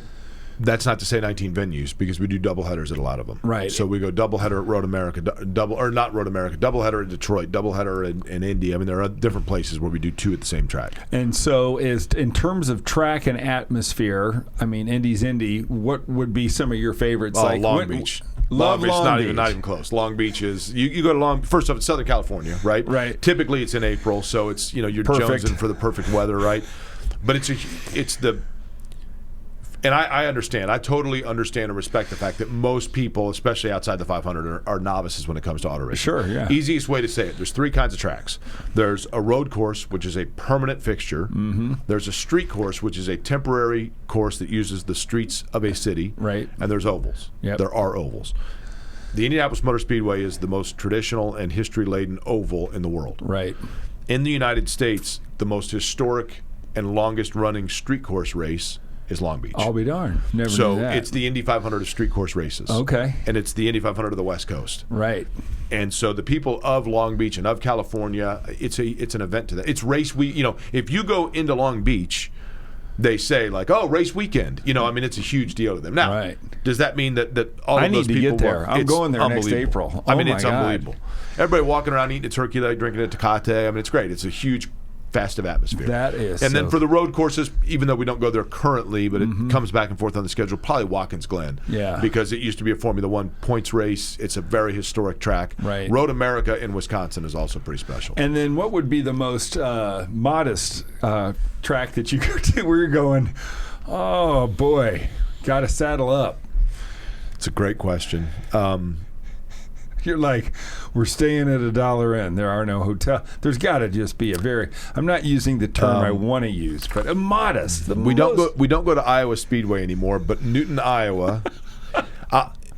that's not to say 19 venues, because we do doubleheaders at a lot of them. Right. So we go doubleheader at Road America, doubleheader at Detroit, doubleheader in Indy. I mean, there are different places where we do two at the same track. And so, in terms of track and atmosphere, I mean, Indy's Indy. What would be some of your favorites? Oh, Long Beach. Long Beach, not even close. Long Beach is you go to first off, it's Southern California, right? Right. Typically, it's in April, so it's you're Perfect. jonesing for the perfect weather, right? But and I understand. I totally understand and respect the fact that most people, especially outside the 500, are novices when it comes to auto racing. Sure, yeah. Easiest way to say it, there's three kinds of tracks. There's a road course, which is a permanent fixture. Mm-hmm. There's a street course, which is a temporary course that uses the streets of a city. Right. And there's ovals. Yep. There are ovals. The Indianapolis Motor Speedway is the most traditional and history-laden oval in the world. Right. In the United States, the most historic and longest-running street course race is Long Beach. I'll be darned. Never knew that. So it's the Indy 500 of street course races. Okay. And it's the Indy 500 of the West Coast. Right. And so the people of Long Beach and of California, it's an event to them. It's race week. If you go into Long Beach, they say like, "Oh, race weekend." I mean, it's a huge deal to them. Now, right. Does that mean that all of those people? I need to get there. I'm going there next unbelievable. April. I mean, my it's God. unbelievable. Everybody walking around eating a turkey leg, drinking a Tecate. I mean, it's great. It's a huge, festive atmosphere. That is. And then for the road courses, even though we don't go there currently, but it comes back and forth on the schedule, probably Watkins Glen. Yeah. Because it used to be a Formula One points race. It's a very historic track. Right. Road America in Wisconsin is also pretty special. And then what would be the most modest track that you go to where you're going, oh, boy, got to saddle up? It's a great question. You're like, we're staying at $1 in. There are no hotels. There's got to just be I'm not using the term I want to use, but a modest. We don't go to Iowa Speedway anymore, but Newton, Iowa.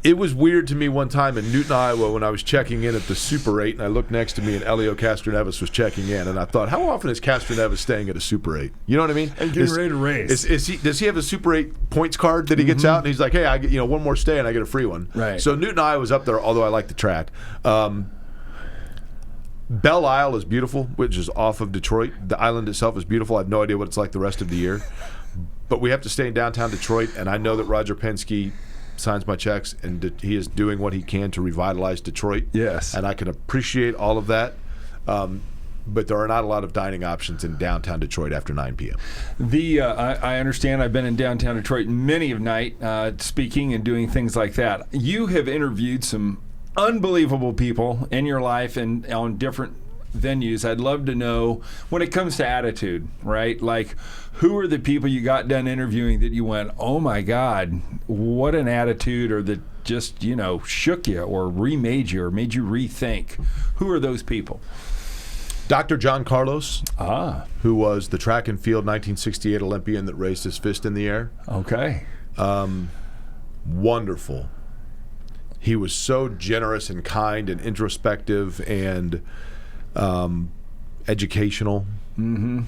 It was weird to me one time in Newton, Iowa, when I was checking in at the Super 8, and I looked next to me, and Hélio Castroneves was checking in, and I thought, how often is Castroneves staying at a Super 8? You know what I mean? And getting ready to race. Does he have a Super 8 points card that he gets out, and he's like, hey, I get one more stay, and I get a free one. Right. So Newton, Iowa's up there, although I like the track. Belle Isle is beautiful, which is off of Detroit. The island itself is beautiful. I have no idea what it's like the rest of the year. But we have to stay in downtown Detroit, and I know that Roger Penske signs my checks, and he is doing what he can to revitalize Detroit. Yes. And I can appreciate all of that. But there are not a lot of dining options in downtown Detroit after 9 p.m. I understand. I've been in downtown Detroit many of night speaking and doing things like that. You have interviewed some unbelievable people in your life and on different venues. I'd love to know, when it comes to attitude, right? Like, who are the people you got done interviewing that you went, oh my God, what an attitude, or that just, shook you or remade you or made you rethink? Who are those people? Dr. John Carlos, who was the track and field 1968 Olympian that raised his fist in the air. Okay. Wonderful. He was so generous and kind and introspective and educational. Mm-hmm.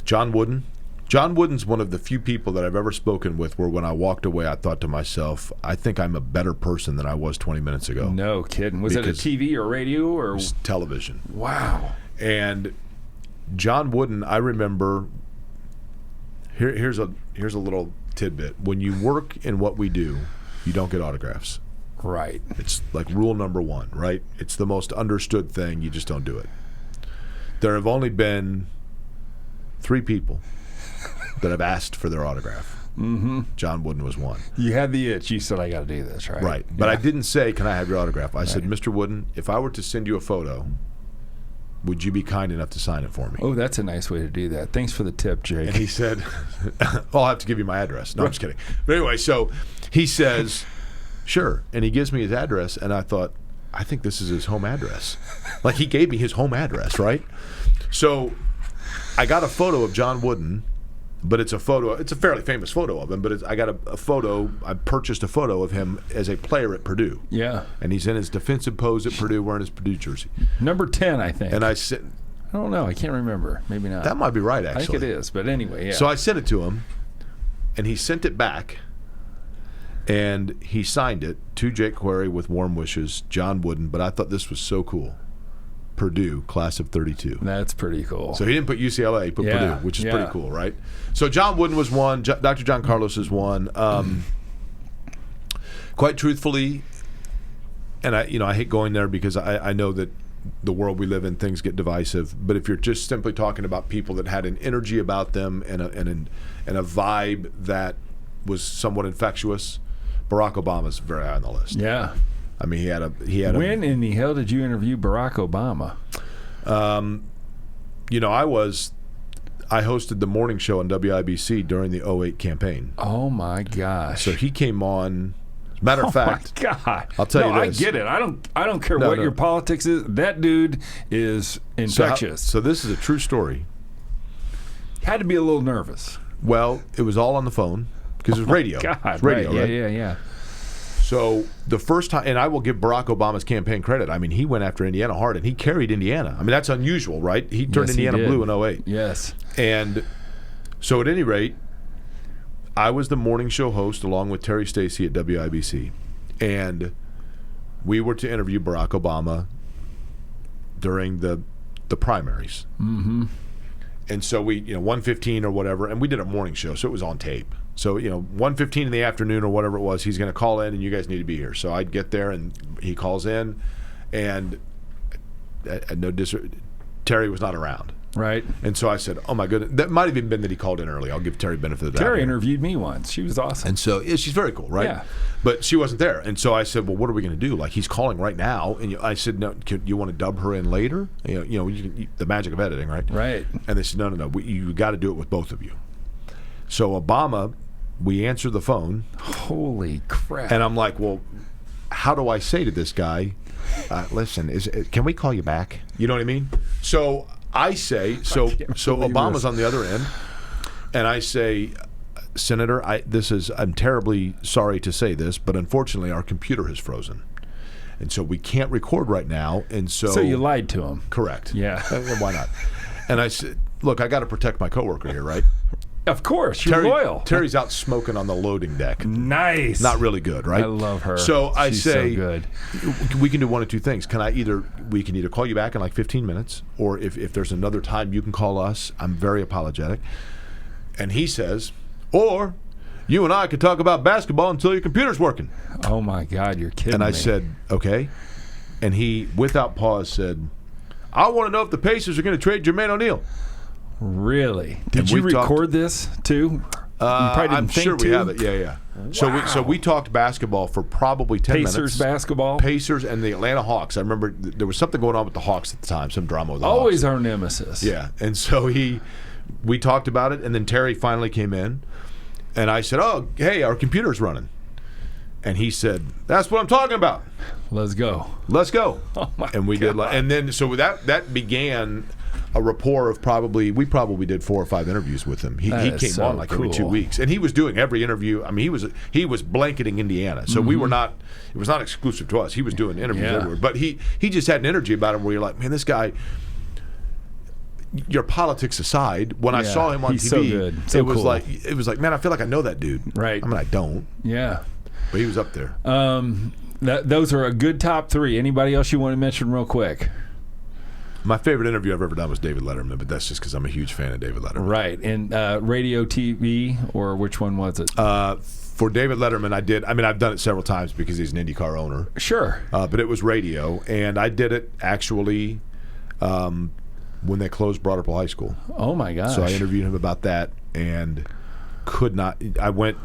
John Wooden. John Wooden's one of the few people that I've ever spoken with where when I walked away, I thought to myself, I think I'm a better person than I was 20 minutes ago. No kidding. Was it a TV or radio or? It was television. Wow. And John Wooden, I remember, here's a little tidbit. When you work in what we do, you don't get autographs. Right. It's like rule number one, right? It's the most understood thing. You just don't do it. There have only been 3 people that have asked for their autograph. John Wooden was one. You had the itch. You said, I got to do this, right? Right. But I didn't say, can I have your autograph? I said, Mr. Wooden, if I were to send you a photo, would you be kind enough to sign it for me? Oh, that's a nice way to do that. Thanks for the tip, Jake. And he said, I'll have to give you my address. No, I'm just kidding. But anyway, so he says, sure. And he gives me his address, and I thought, I think this is his home address. Like, he gave me his home address, right? So I got a photo of John Wooden, but it's a fairly famous photo of him, but I got a photo, I purchased a photo of him as a player at Purdue. Yeah. And he's in his defensive pose at Purdue wearing his Purdue jersey. Number 10, I think. And I said, I don't know. I can't remember. Maybe not. That might be right, actually. I think it is, but anyway, yeah. So I sent it to him, and he sent it back, and he signed it to Jake Query with warm wishes, John Wooden, but I thought this was so cool. Purdue, class of 32. That's pretty cool. So he didn't put UCLA, he put Purdue, which is pretty cool, right? So John Wooden was one. Dr. John Carlos is one. Quite truthfully, and I hate going there because I know that the world we live in, things get divisive. But if you're just simply talking about people that had an energy about them and a vibe that was somewhat infectious, Barack Obama's very high on the list. Yeah. I mean, he had a. When in the hell did you interview Barack Obama? I hosted the morning show on WIBC during the 2008 campaign. Oh my gosh! So he came on. Matter of fact, my God. I'll tell you this. I get it. I don't care what your politics is. That dude is infectious. So this is a true story. Had to be a little nervous. Well, it was all on the phone because it was radio. God, it's radio, right? Yeah. So the first time, and I will give Barack Obama's campaign credit. I mean, he went after Indiana hard, and he carried Indiana. I mean, that's unusual, right? He turned Indiana blue in 2008. Yes. And so at any rate, I was the morning show host along with Terry Stacey at WIBC. And we were to interview Barack Obama during the primaries. Mm-hmm. And so we, 1:15 or whatever, and we did a morning show, so it was on tape. So, 1:15 in the afternoon or whatever it was, he's going to call in and you guys need to be here. So I'd get there and he calls in, and Terry was not around. Right. And so I said, oh my goodness, that might have even been that he called in early. I'll give Terry benefit of the doubt. Terry interviewed me once. She was awesome. And so she's very cool, right? Yeah. But she wasn't there. And so I said, well, what are we going to do? Like, he's calling right now. And I said, no, you want to dub her in later? The magic of editing, right? Right. And they said, no, you got to do it with both of you. So Obama, we answered the phone. Holy crap. And I'm like, well, how do I say to this guy, listen, can we call you back? You know what I mean? So I say, so Obama's on the other end, and I say, Senator, I'm terribly sorry to say this, but unfortunately our computer has frozen. And so we can't record right now. And so you lied to him. Correct. Yeah. Why not? And I said, look, I got to protect my coworker here, right? Of course, you're loyal. Terry's out smoking on the loading deck. Nice. Not really good, right? I love her. So I say, so good. We can do one of two things. We can either call you back in like 15 minutes, or if there's another time you can call us. I'm very apologetic. And he says, or you and I could talk about basketball until your computer's working. Oh my God, you're kidding me. And I me. said, okay. And he, without pause, said, I want to know if the Pacers are going to trade Jermaine O'Neal. Really? Did you record this too? I'm sure we have it. Yeah. Wow. So we talked basketball for probably 10 minutes. Pacers basketball? Pacers and the Atlanta Hawks. I remember there was something going on with the Hawks at the time, some drama with the Always Hawks. Our nemesis. Yeah. And so we talked about it, and then Terry finally came in, and I said, oh, hey, our computer's running. And he said, that's what I'm talking about. Let's go. Oh my and we God. Did, and then so that began a rapport of we probably did 4 or 5 interviews with him. He came so on like cool. every 2 weeks, and he was doing every interview. I mean, he was blanketing Indiana, so we were not. It was not exclusive to us. He was doing interviews everywhere, but he just had an energy about him where you're like, man, this guy. Your politics aside, when I saw him on he's TV, so good. So it was cool. like, man, I feel like I know that dude. Right. I mean, I don't. Yeah. But he was up there. Those are a good top 3. Anybody else you want to mention real quick? My favorite interview I've ever done was David Letterman, but that's just because I'm a huge fan of David Letterman. Right. And radio, TV, or which one was it? For David Letterman, I did. I mean, I've done it several times because he's an IndyCar owner. Sure. But it was radio, and I did it actually when they closed Broad Ripple High School. Oh, my gosh. So I interviewed him about that, and could not. I went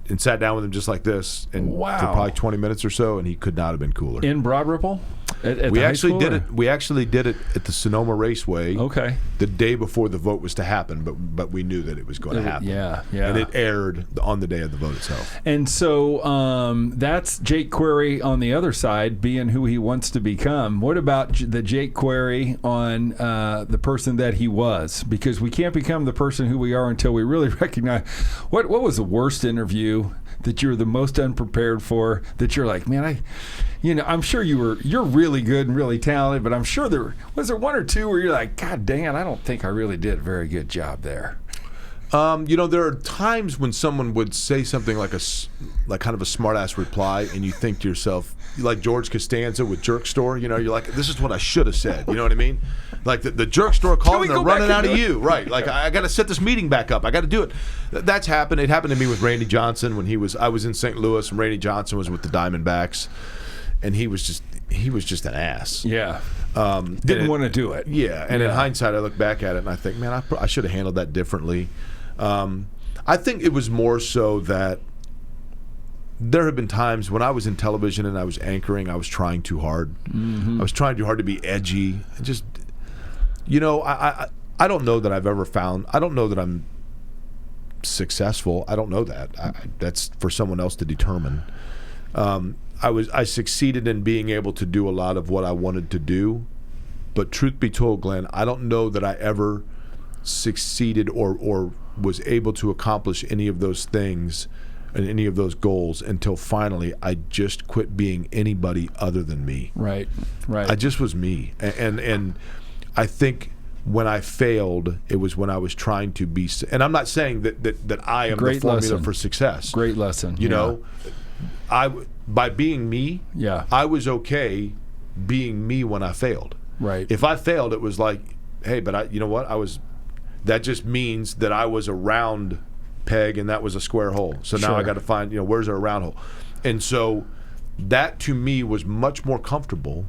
and sat down with him just like this, and for probably 20 minutes or so, and he could not have been cooler. In Broad Ripple? At we actually did it. We actually did it at the Sonoma Raceway. Okay. The day before the vote was to happen, but we knew that it was going to happen. Yeah. And it aired on the day of the vote itself. And so that's Jake Query on the other side, being who he wants to become. What about the Jake Query on the person that he was? Because we can't become the person who we are until we really recognize. What was the worst interview that you're the most unprepared for? That you're like, man, I'm sure you're really good and really talented, but I'm sure there one or two where you're like, God dang it, I don't think I really did a very good job there. There are times when someone would say something like kind of a smart-ass reply, and you think to yourself, like George Costanza with Jerk Store, you're like, this is what I should have said. You know what I mean? Like the Jerk Store called and they're running out of you. Right. Like, I got to set this meeting back up. I got to do it. That's happened. It happened to me with Randy Johnson when I was in St. Louis, and Randy Johnson was with the Diamondbacks, and he was just an ass. Yeah. Didn't want to do it. Yeah. And in hindsight, I look back at it and I think, man, I should have handled that differently. I think it was more so that there have been times when I was in television and I was anchoring, I was trying too hard. Mm-hmm. I was trying too hard to be edgy. And just, I don't know that I've ever found, I don't know that I'm successful. I don't know that. That's for someone else to determine. I succeeded in being able to do a lot of what I wanted to do, but truth be told, Glenn, I don't know that I ever succeeded or was able to accomplish any of those things and any of those goals until finally I just quit being anybody other than me. Right. I just was me, and I think when I failed, it was when I was trying to be. And I'm not saying that I am the formula for success. Great lesson. You know, by being me, I was okay being me when I failed. Right. If I failed, it was like, hey, but you know what? That just means that I was a round peg and that was a square hole. So now I got to find, where's our round hole? And so that to me was much more comfortable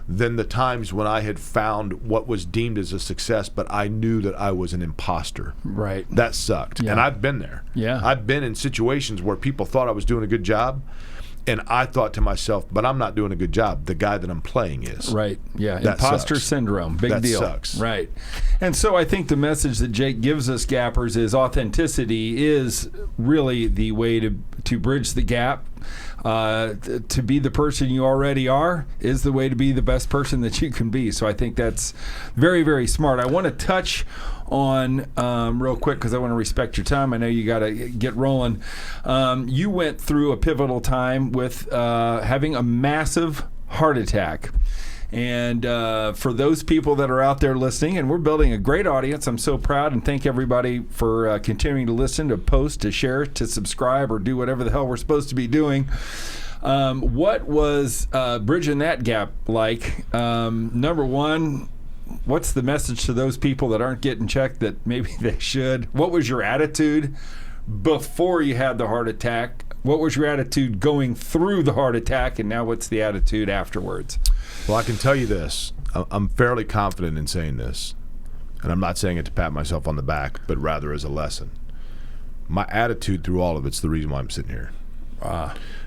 than the times when I had found what was deemed as a success, but I knew that I was an imposter. Right. That sucked. Yeah. And I've been there. Yeah. I've been in situations where people thought I was doing a good job, and I thought to myself, but I'm not doing a good job. The guy that I'm playing is. Right. Yeah. That Imposter sucks. syndrome. Big deal. That sucks. Right. And so I think the message that Jake gives us, Gappers, is authenticity is really the way to bridge the gap. To be the person you already are is the way to be the best person that you can be. So I think that's very, very smart. I want to touch on real quick because I want to respect your time. I know you got to get rolling. You went through a pivotal time with having a massive heart attack. And for those people that are out there listening, and we're building a great audience, I'm so proud, and thank everybody for continuing to listen, to post, to share, to subscribe, or do whatever the hell we're supposed to be doing. What was bridging that gap like? Number one, what's the message to those people that aren't getting checked that maybe they should? What was your attitude before you had the heart attack? What was your attitude going through the heart attack? And now what's the attitude afterwards? Well, I can tell you this. I'm fairly confident in saying this, and I'm not saying it to pat myself on the back, but rather as a lesson. My attitude through all of it's the reason why I'm sitting here.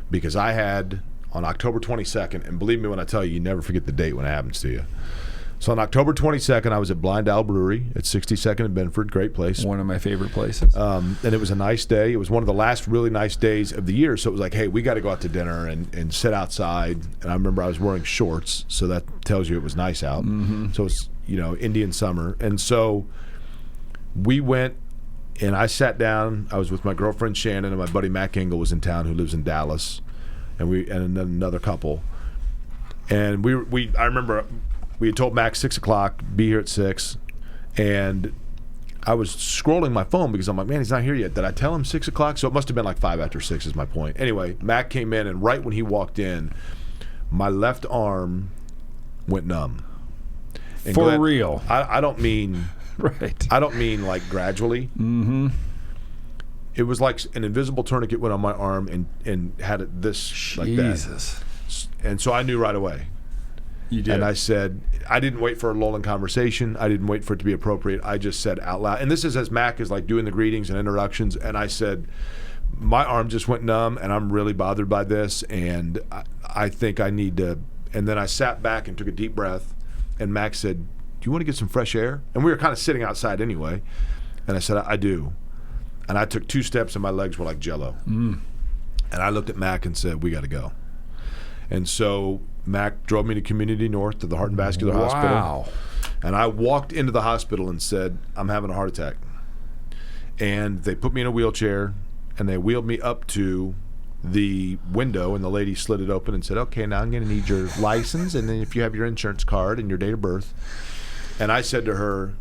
Because I had, on October 22nd, and believe me when I tell you, you never forget the date when it happens to you. So on October 22nd, I was at Blind Owl Brewery at 62nd and Benford. Great place. One of my favorite places. And it was a nice day. It was one of the last really nice days of the year. So it was like, hey, we got to go out to dinner and sit outside. And I remember I was wearing shorts, so that tells you it was nice out. Mm-hmm. So it's, Indian summer. And so we went, and I sat down. I was with my girlfriend Shannon, and my buddy Matt Engel was in town, who lives in Dallas, and then another couple. And I remember we had told Max 6 o'clock, be here at 6, and I was scrolling my phone because I'm like, man, he's not here yet. Did I tell him 6 o'clock? So it must have been like 5 after 6 is my point. Anyway, Mac came in, and right when he walked in, my left arm went numb. And For Glenn, real. I don't mean right. I don't mean like gradually. Mm-hmm. It was like an invisible tourniquet went on my arm and had it this like that. Jesus. And so I knew right away. You did. And I said, I didn't wait for a lull in conversation. I didn't wait for it to be appropriate. I just said out loud. And this is as Mac is like doing the greetings and introductions. And I said, my arm just went numb, and I'm really bothered by this. And I think I need to. And then I sat back and took a deep breath. And Mac said, do you want to get some fresh air? And we were kind of sitting outside anyway. And I said, I do. And I took 2 steps, and my legs were like Jell-O. And I looked at Mac and said, we got to go. And so Mac drove me to Community North to the Heart and Vascular Hospital. And I walked into the hospital and said, I'm having a heart attack. And they put me in a wheelchair, and they wheeled me up to the window, and the lady slid it open and said, okay, now I'm going to need your license, and then if you have your insurance card and your date of birth. And I said to her,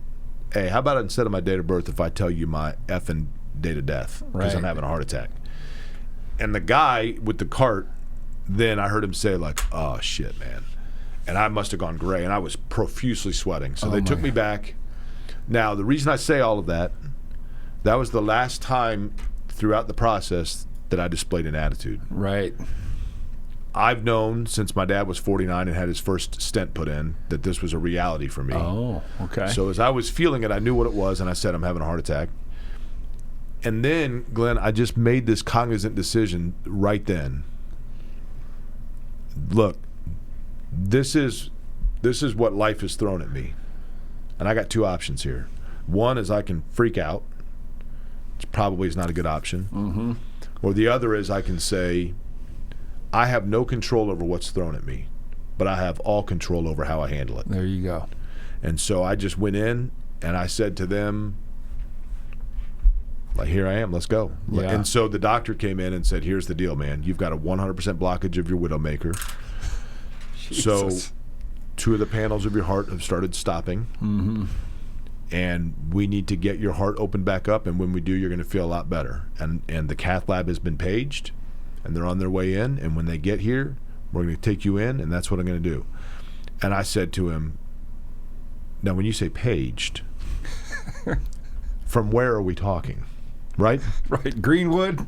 hey, how about instead of my date of birth if I tell you my effing date of death, because I'm having a heart attack. And the guy with the cart, then I heard him say like, oh shit, man. And I must have gone gray, and I was profusely sweating. So they took me back. Now, the reason I say all of that was the last time throughout the process that I displayed an attitude. Right. I've known since my dad was 49 and had his first stent put in that this was a reality for me. Oh, okay. So as I was feeling it, I knew what it was, and I said, I'm having a heart attack. And then, Glenn, I just made this cognizant decision right then. Look, this is what life has thrown at me. And I got 2 options here. One is I can freak out, which probably is not a good option. Or the other is I can say, I have no control over what's thrown at me, but I have all control over how I handle it. There you go. And so I just went in, and I said to them, like, here I am, let's go. Yeah. And so the doctor came in and said, here's the deal, man. You've got a 100% blockage of your widowmaker. So 2 of the panels of your heart have started stopping. And we need to get your heart opened back up, and when we do, you're going to feel a lot better. And the cath lab has been paged, and they're on their way in, and when they get here, we're going to take you in, and that's what I'm going to do. And I said to him, now when you say paged, from where are we talking? Right? Right. Greenwood?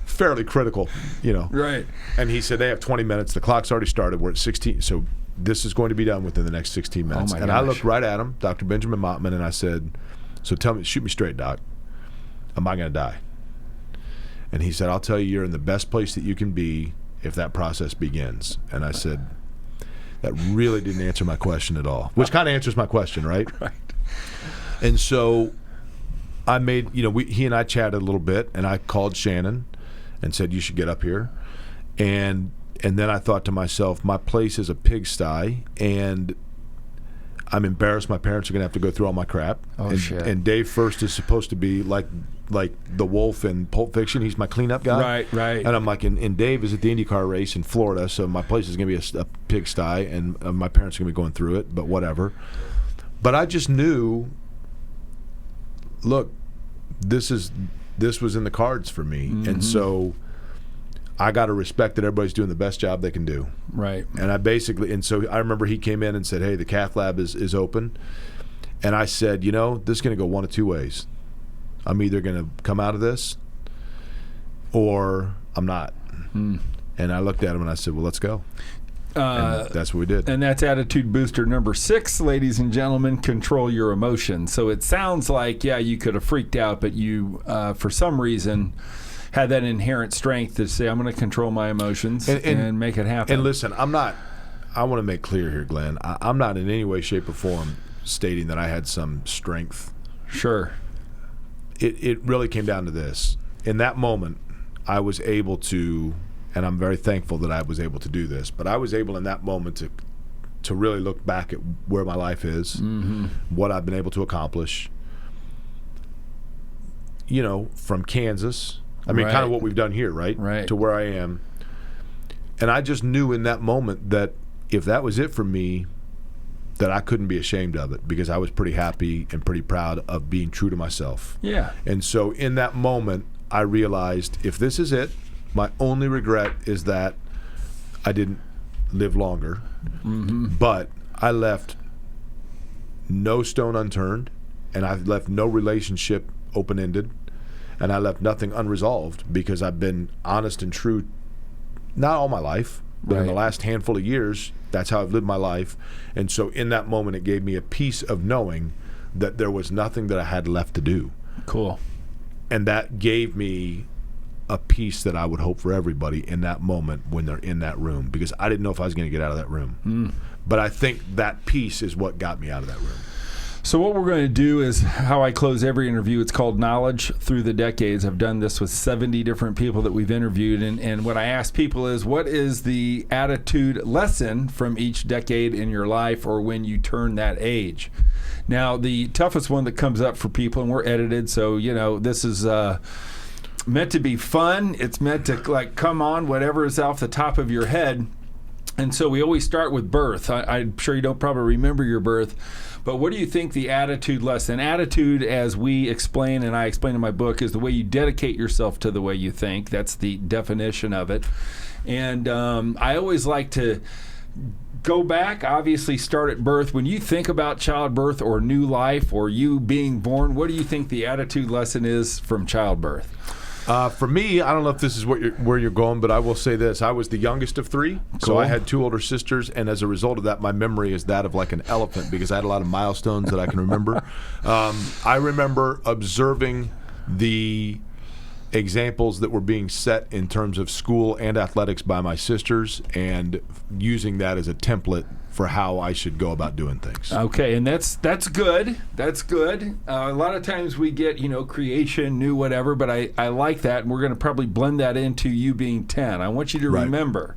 Fairly critical, you know. Right. And he said, they have 20 minutes. The clock's already started. We're at 16. So this is going to be done within the next 16 minutes. And I looked right at him, Dr. Benjamin Mottman, and I said, so tell me, shoot me straight, Doc. Am I going to die? And he said, I'll tell you, you're in the best place that you can be if that process begins. And I said, that really didn't answer my question at all, which kind of answers my question, right? Right. And so I made, he and I chatted a little bit, and I called Shannon and said, you should get up here. And then I thought to myself, my place is a pigsty, and I'm embarrassed my parents are going to have to go through all my crap. Oh, shit. And Dave First is supposed to be like the wolf in Pulp Fiction. He's my cleanup guy. Right. And I'm like, and Dave is at the IndyCar race in Florida, so my place is going to be a pigsty, and my parents are going to be going through it, but whatever. But I just knew, look, this was in the cards for me. And so I got to respect that everybody's doing the best job they can do. Right. And so I remember he came in and said, hey, the cath lab is open. And I said, this is going to go one of 2 ways. I'm either going to come out of this or I'm not. And I looked at him and I said, well, let's go. And that's what we did. And that's attitude booster number 6, ladies and gentlemen, control your emotions. So it sounds like, yeah, you could have freaked out, but you, for some reason, had that inherent strength to say, I'm going to control my emotions and make it happen. And listen, I want to make clear here, Glenn, I'm not in any way, shape, or form stating that I had some strength. Sure. It really came down to this. In that moment, I was able to, and I'm very thankful that I was able to do this, but I was able in that moment to really look back at where my life is, what I've been able to accomplish, from Kansas. I mean, kind of what we've done here, right? To where I am. And I just knew in that moment that if that was it for me, that I couldn't be ashamed of it, because I was pretty happy and pretty proud of being true to myself. Yeah. And so in that moment, I realized if this is it, my only regret is that I didn't live longer. But I left no stone unturned, and I left no relationship open-ended, and I left nothing unresolved, because I've been honest and true, not all my life, But in the Right. last handful of years, that's how I've lived my life. And so in that moment, it gave me a peace of knowing that there was nothing that I had left to do. Cool. And that gave me a peace that I would hope for everybody in that moment when they're in that room, because I didn't know if I was going to get out of that room. But I think that peace is what got me out of that room. So what we're going to do is how I close every interview. It's called Knowledge Through the Decades. I've done this with 70 different people that we've interviewed. And what I ask people is, what is the attitude lesson from each decade in your life or when you turn that age? Now, the toughest one that comes up for people, and we're edited, so, this is meant to be fun. It's meant to, come on, whatever is off the top of your head. And so we always start with birth. I'm sure you don't probably remember your birth, but what do you think the attitude lesson? Attitude, as we explain and I explain in my book, is the way you dedicate yourself to the way you think. That's the definition of it. And I always like to go back, obviously start at birth. When you think about childbirth or new life or you being born, what do you think the attitude lesson is from childbirth? For me, I don't know if this is where you're going, but I will say this. I was the youngest of three, so I had two older sisters, and as a result of that, my memory is that of like an elephant because I had a lot of milestones that I can remember. I remember observing the examples that were being set in terms of school and athletics by my sisters and using that as a template for how I should go about doing things. Okay, and that's good. That's good. A lot of times we get, creation, new whatever, but I like that, and we're going to probably blend that into you being 10. I want you to remember.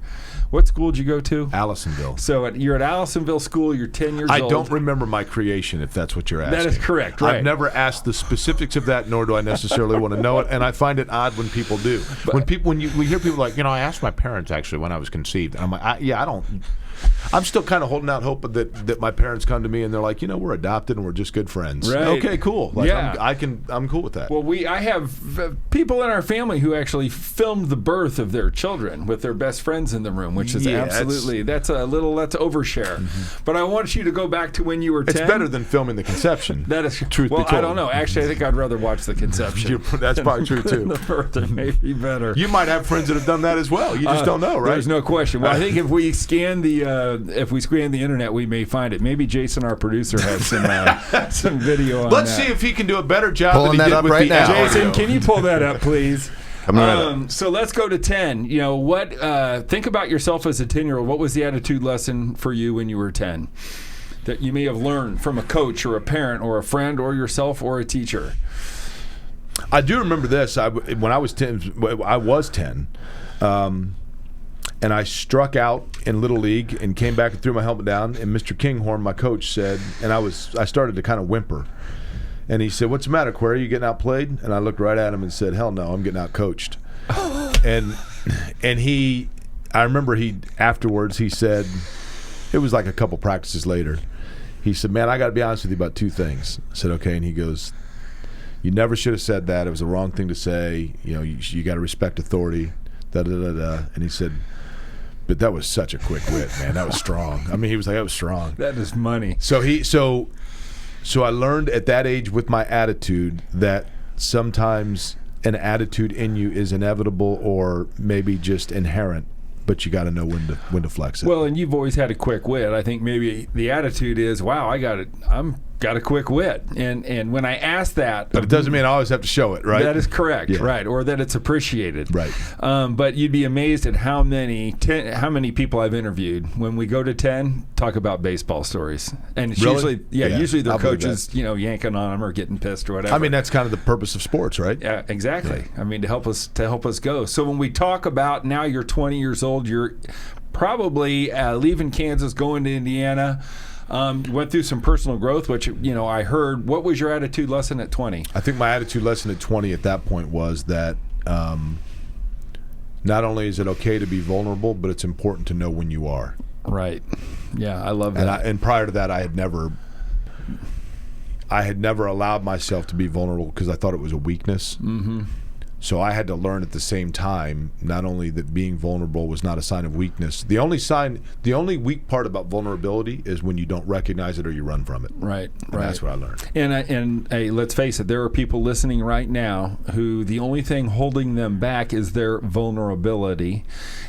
What school did you go to? Allisonville. So you're at Allisonville School. You're 10 years old. I don't remember my creation, if that's what you're asking. That is correct, right. I've never asked the specifics of that, nor do I necessarily want to know it, and I find it odd when people do. When we hear people like, I asked my parents actually when I was conceived. And I'm like, I don't. I'm still kind of holding out hope that my parents come to me and they're like, we're adopted and we're just good friends. Right. Okay, cool. I'm cool with that. Well, I have people in our family who actually filmed the birth of their children with their best friends in the room, which is that's overshare. Mm-hmm. But I want you to go back to when you were 10. It's better than filming the conception. That is truth be told. I don't know. Actually, I think I'd rather watch the conception. That's probably true too. The birth, it may be better. You might have friends that have done that as well. You just don't know, right? There's no question. Well, I think if we scan the internet, we may find it. Maybe Jason, our producer, has some video on Let's that. see if he can do a better job Pulling than he that did up with right the now. audio. Jason, can you pull that up, please? So let's go to 10. Think about yourself as a 10-year-old. What was the attitude lesson for you when you were 10 that you may have learned from a coach or a parent or a friend or yourself or a teacher? I do remember this. When I was 10, I was 10. And I struck out in Little League and came back and threw my helmet down. And Mr. Kinghorn, my coach, said, and I started to kind of whimper. And he said, "What's the matter, Query? You getting outplayed?" And I looked right at him and said, "Hell no, I'm getting outcoached." and I remember afterwards he said, it was like a couple practices later, he said, "Man, I got to be honest with you about two things." I said, "Okay." And he goes, "You never should have said that. It was the wrong thing to say. You got to respect authority." And he said, "But that was such a quick wit, man. That was strong." I mean, he was like, "That was strong." That is money. So I learned at that age with my attitude that sometimes an attitude in you is inevitable or maybe just inherent, but you got to know when to flex it. Well, and you've always had a quick wit. I think maybe the attitude is, "Wow, I'm got a quick wit." And when I ask that, but it doesn't mean I always have to show it, right? That is correct, Yeah. right? Or that it's appreciated, Right. But you'd be amazed at how many people I've interviewed. When we go to 10, talk about baseball stories, and it's Really? usually their I'll believe coaches, yanking on them or getting pissed or whatever. I mean, that's kind of the purpose of sports, right? Yeah, exactly. Yeah. I mean, to help us go. So when we talk about now, you're 20 years old. You're probably leaving Kansas, going to Indiana. Went through some personal growth, which I heard. What was your attitude lesson at 20? I think my attitude lesson at 20 at that point was that not only is it okay to be vulnerable, but it's important to know when you are. Right. Yeah, I love that. And prior to that, I had never allowed myself to be vulnerable because I thought it was a weakness. Mm-hmm. So I had to learn at the same time, not only that being vulnerable was not a sign of weakness. The only weak part about vulnerability is when you don't recognize it or you run from it. Right. And that's what I learned. And hey, let's face it, there are people listening right now who the only thing holding them back is their vulnerability.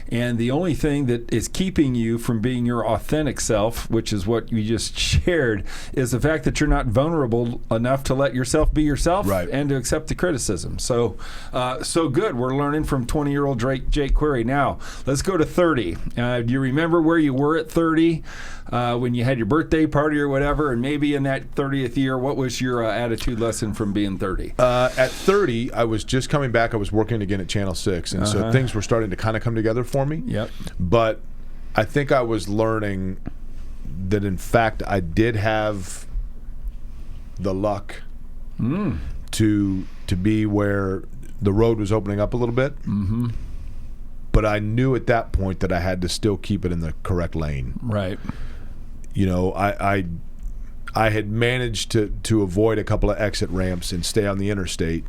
And the only thing that is keeping you from being your authentic self, which is what you just shared, is the fact that you're not vulnerable enough to let yourself be yourself and to accept the criticism. So good. We're learning from 20-year-old Jake Query. Now, let's go to 30. Do you remember where you were at 30 when you had your birthday party or whatever? And maybe in that 30th year, what was your attitude lesson from being 30? At 30, I was just coming back. I was working again at Channel 6, and so things were starting to kind of come together for me. Yep. But I think I was learning that, in fact, I did have the luck to be where the road was opening up a little bit. Mm-hmm. But I knew at that point that I had to still keep it in the correct lane. Right. You know, I had managed to avoid a couple of exit ramps and stay on the interstate,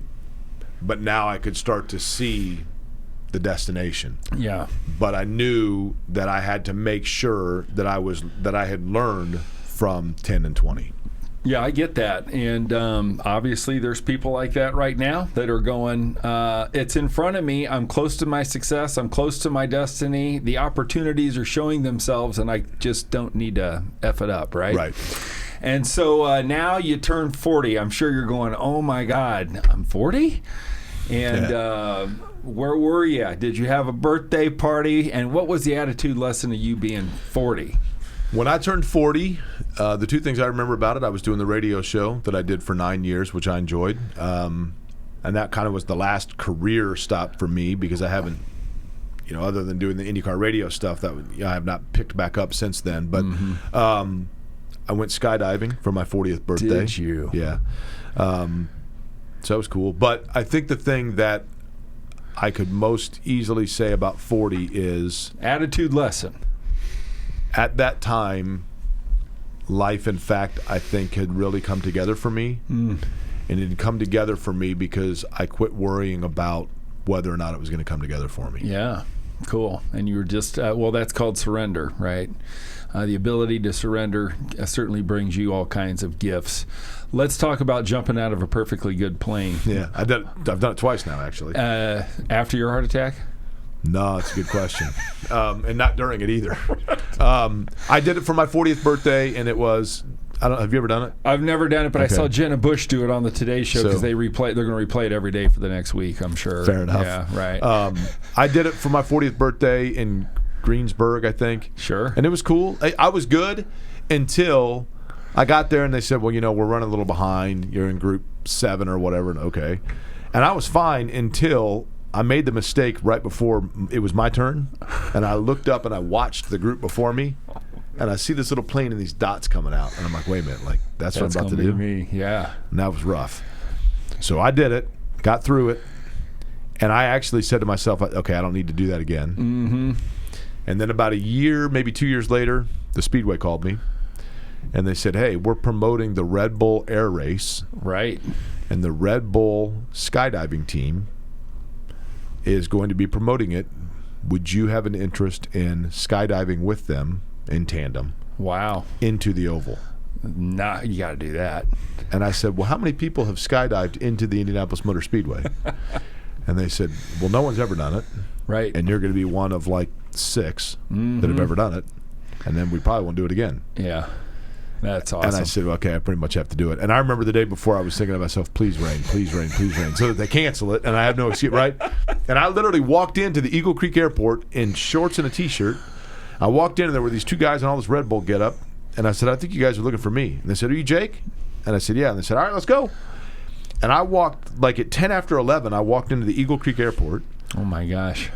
but now I could start to see the destination. Yeah. But I knew that I had to make sure that I had learned from 10 and 20. Yeah, I get that. And obviously there's people like that right now that are going, it's in front of me. I'm close to my success. I'm close to my destiny. The opportunities are showing themselves, and I just don't need to F it up, right? Right. And so now you turn 40. I'm sure you're going, oh, my God, I'm 40? And where were you? Did you have a birthday party? And what was the attitude lesson of you being 40? When I turned 40, the two things I remember about it, I was doing the radio show that I did for 9 years, which I enjoyed. And that kind of was the last career stop for me, because I haven't, other than doing the IndyCar radio stuff, I have not picked back up since then. But I went skydiving for my 40th birthday. Did you? Yeah. So that was cool. But I think the thing that I could most easily say about 40 is attitude lesson. At that time, life, in fact, I think had really come together for me. And it had come together for me because I quit worrying about whether or not it was going to come together for me. Yeah, cool. And you were just, that's called surrender, right? The ability to surrender certainly brings you all kinds of gifts. Let's talk about jumping out of a perfectly good plane. Yeah, I've done it twice now, actually. After your heart attack? No, it's a good question. And not during it either. I did it for my 40th birthday, and it was, have you ever done it? I've never done it, but okay. I saw Jenna Bush do it on the Today Show because they're going to replay it every day for the next week, I'm sure. Fair enough. Yeah, right. I did it for my 40th birthday in Greensburg, I think. Sure. And it was cool. I was good until I got there and they said, well, we're running a little behind. You're in group 7 or whatever. And okay. And I was fine until I made the mistake right before it was my turn, and I looked up and I watched the group before me, and I see this little plane and these dots coming out, and I'm like, wait a minute, that's what I'm about to do? Me, yeah. And that was rough. So I did it, got through it, and I actually said to myself, okay, I don't need to do that again. Mm-hmm. And then about a year, maybe 2 years later, the Speedway called me, and they said, hey, we're promoting the Red Bull Air Race. Right. And the Red Bull skydiving team is going to be promoting it. Would you have an interest in skydiving with them in tandem? Wow. Into the oval? Nah, you got to do that. And I said, well, how many people have skydived into the Indianapolis Motor Speedway? And they said, well, no one's ever done it. Right. And you're going to be one of 6 that have ever done it. And then we probably won't do it again. Yeah. That's awesome. And I said, okay, I pretty much have to do it. And I remember the day before I was thinking to myself, please rain, please rain, please rain, so that they cancel it and I have no excuse, right? And I literally walked into the Eagle Creek Airport in shorts and a T-shirt. I walked in and there were these 2 guys in all this Red Bull get-up. And I said, I think you guys are looking for me. And they said, are you Jake? And I said, yeah. And they said, all right, let's go. And I walked, at 10 after 11, I walked into the Eagle Creek Airport. Oh, my gosh.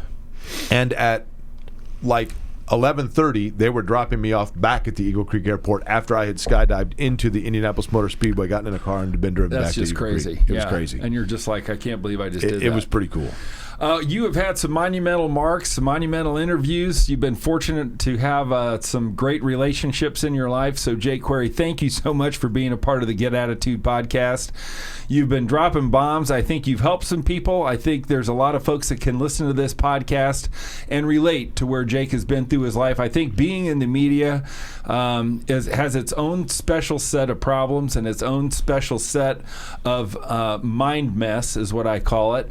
And at, 11:30, they were dropping me off back at the Eagle Creek Airport after I had skydived into the Indianapolis Motor Speedway, gotten in a car, and been driven back to Eagle Creek. That's just crazy. It was crazy. And you're just like, I can't believe I just did that. It was pretty cool. You have had some monumental marks, some monumental interviews. You've been fortunate to have some great relationships in your life. So, Jake Query, thank you so much for being a part of the Get Attitude podcast. You've been dropping bombs. I think you've helped some people. I think there's a lot of folks that can listen to this podcast and relate to where Jake has been through his life. I think being in the media has its own special set of problems and its own special set of mind mess, is what I call it.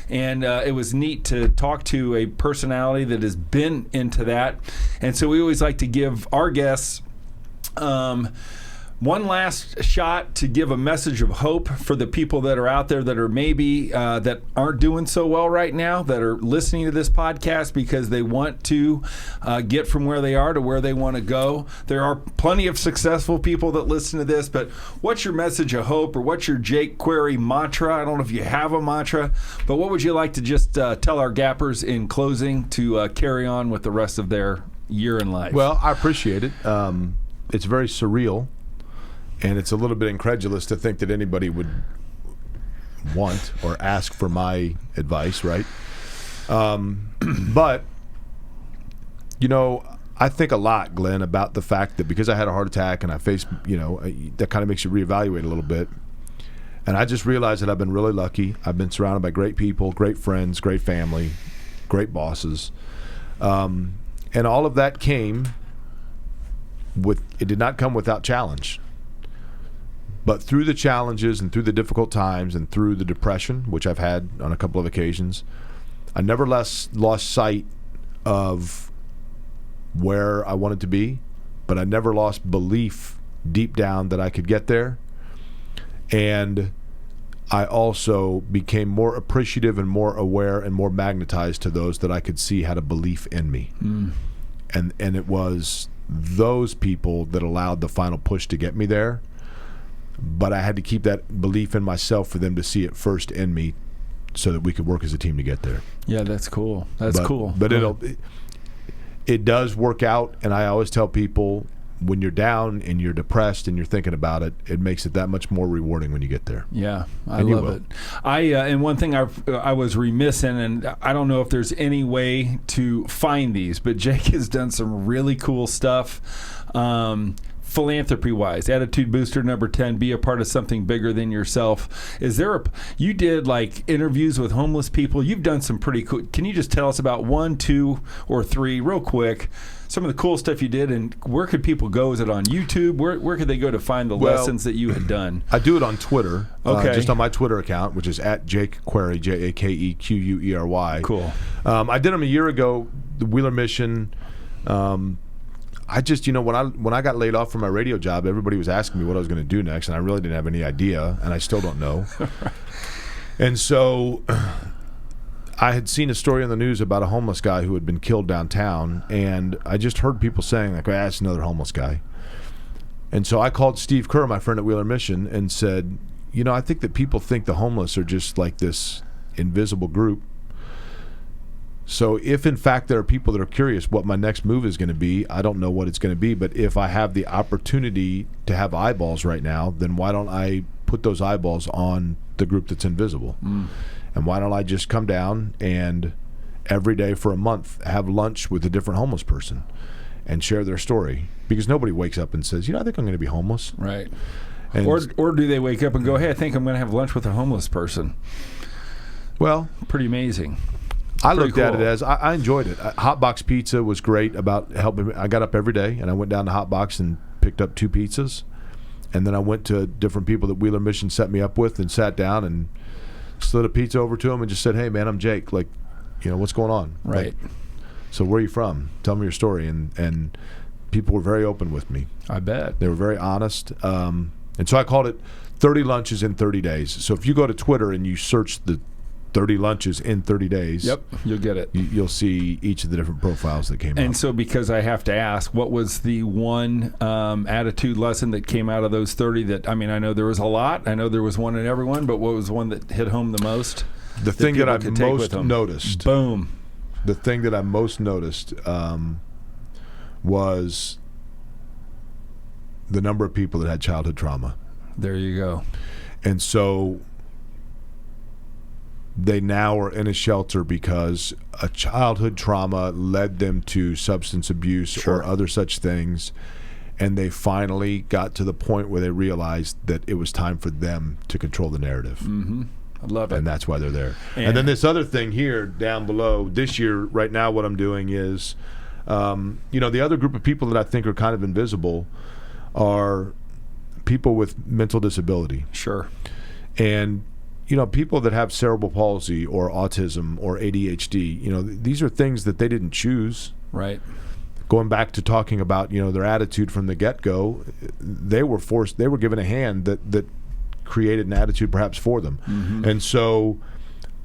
And it was neat to talk to a personality that has been into that. And so we always like to give our guests one last shot to give a message of hope for the people that are out there that are maybe that aren't doing so well right now, that are listening to this podcast because they want to get from where they are to where they want to go. There are plenty of successful people that listen to this, but what's your message of hope, or what's your Jake Query mantra? I don't know if you have a mantra, but what would you like to just tell our gappers in closing to carry on with the rest of their year in life? Well, I appreciate it. It's very surreal. And it's a little bit incredulous to think that anybody would want or ask for my advice, right? But, you know, I think a lot, Glenn, about the fact that because I had a heart attack and I faced, that kind of makes you reevaluate a little bit. And I just realized that I've been really lucky. I've been surrounded by great people, great friends, great family, great bosses. And all of that it did not come without challenge. But through the challenges and through the difficult times and through the depression, which I've had on a couple of occasions, I never lost sight of where I wanted to be, but I never lost belief deep down that I could get there. And I also became more appreciative and more aware and more magnetized to those that I could see had a belief in me. And it was those people that allowed the final push to get me there. But I had to keep that belief in myself for them to see it first in me so that we could work as a team to get there. Yeah, that's cool. That's cool. But it does work out, and I always tell people, when you're down and you're depressed and you're thinking about it, it makes it that much more rewarding when you get there. Yeah, I love it. And one thing I was remiss in, and I don't know if there's any way to find these, but Jake has done some really cool stuff. Philanthropy-wise, Attitude Booster number 10, be a part of something bigger than yourself. You did like interviews with homeless people. You've done some pretty cool. Can you just tell us about 1, 2, or 3 real quick, some of the cool stuff you did, and where could people go? Is it on YouTube? Where could they go to find the lessons that you had done? I do it on Twitter. Okay. Just on my Twitter account, which is at Jake Query, JakeQuery. Cool. I did them a year ago, the Wheeler Mission. I just, when I got laid off from my radio job, everybody was asking me what I was going to do next, and I really didn't have any idea, and I still don't know. And so I had seen a story on the news about a homeless guy who had been killed downtown, and I just heard people saying, like, that's another homeless guy. And so I called Steve Kerr, my friend at Wheeler Mission, and said, I think that people think the homeless are just like this invisible group. So if, in fact, there are people that are curious what my next move is going to be, I don't know what it's going to be, but if I have the opportunity to have eyeballs right now, then why don't I put those eyeballs on the group that's invisible? And why don't I just come down and every day for a month have lunch with a different homeless person and share their story? Because nobody wakes up and says, I think I'm going to be homeless. Right. Or do they wake up and go, hey, I think I'm going to have lunch with a homeless person? Well, pretty amazing. I looked at it as I enjoyed it. Hot Box Pizza was great about helping me. I got up every day and I went down to Hot Box and picked up 2 pizzas, and then I went to different people that Wheeler Mission set me up with and sat down and slid a pizza over to them and just said, "Hey man, I'm Jake. Like, what's going on?" Right. Like, so where are you from? Tell me your story. And people were very open with me. I bet. They were very honest. And so I called it 30 lunches in 30 days. So if you go to Twitter and you search the 30 lunches in 30 days. Yep, you'll get it. You'll see each of the different profiles that came out. And so because I have to ask, what was the one attitude lesson that came out of those 30 that, I know there was a lot. I know there was one in everyone, but what was one that hit home the most? The thing that I most noticed. Boom. The thing that I most noticed was the number of people that had childhood trauma. There you go. And so They now are in a shelter because a childhood trauma led them to substance abuse or other such things. And they finally got to the point where they realized that it was time for them to control the narrative. Mm-hmm. I love it. And that's why they're there. And then this other thing here down below, this year, right now, what I'm doing is, the other group of people that I think are kind of invisible are people with mental disability. Sure. And, people that have cerebral palsy or autism or ADHD, these are things that they didn't choose. Right. Going back to talking about, their attitude from the get-go, they were given a hand that created an attitude perhaps for them. Mm-hmm. And so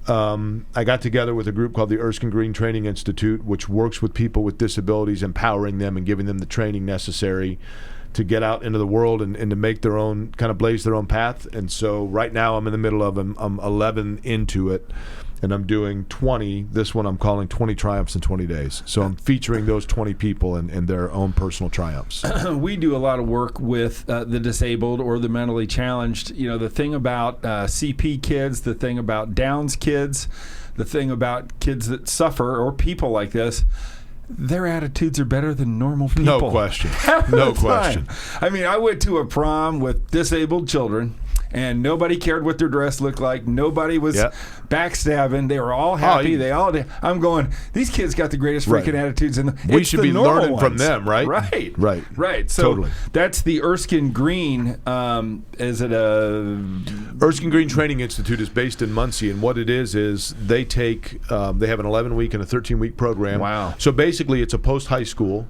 I got together with a group called the Erskine Green Training Institute, which works with people with disabilities, empowering them and giving them the training necessary to get out into the world and to make their own, kind of blaze their own path. And so right now I'm in the middle of them. I'm 11 into it. And I'm doing 20. This one I'm calling 20 Triumphs in 20 Days. So I'm featuring those 20 people and their own personal triumphs. We do a lot of work with the disabled or the mentally challenged. The thing about CP kids, the thing about Downs kids, the thing about kids that suffer or people like this, their attitudes are better than normal people. No question. No question. I mean, I went to a prom with disabled children. And nobody cared what their dress looked like. Nobody was backstabbing. They were all happy. They all did. I'm going, these kids got the greatest freaking attitudes. We should be learning from them, right? Right. So totally. That's the Erskine Green. Is it a... Erskine Green Training Institute is based in Muncie. And what it is they take, they have an 11-week and a 13-week program. Wow. So basically it's a post-high school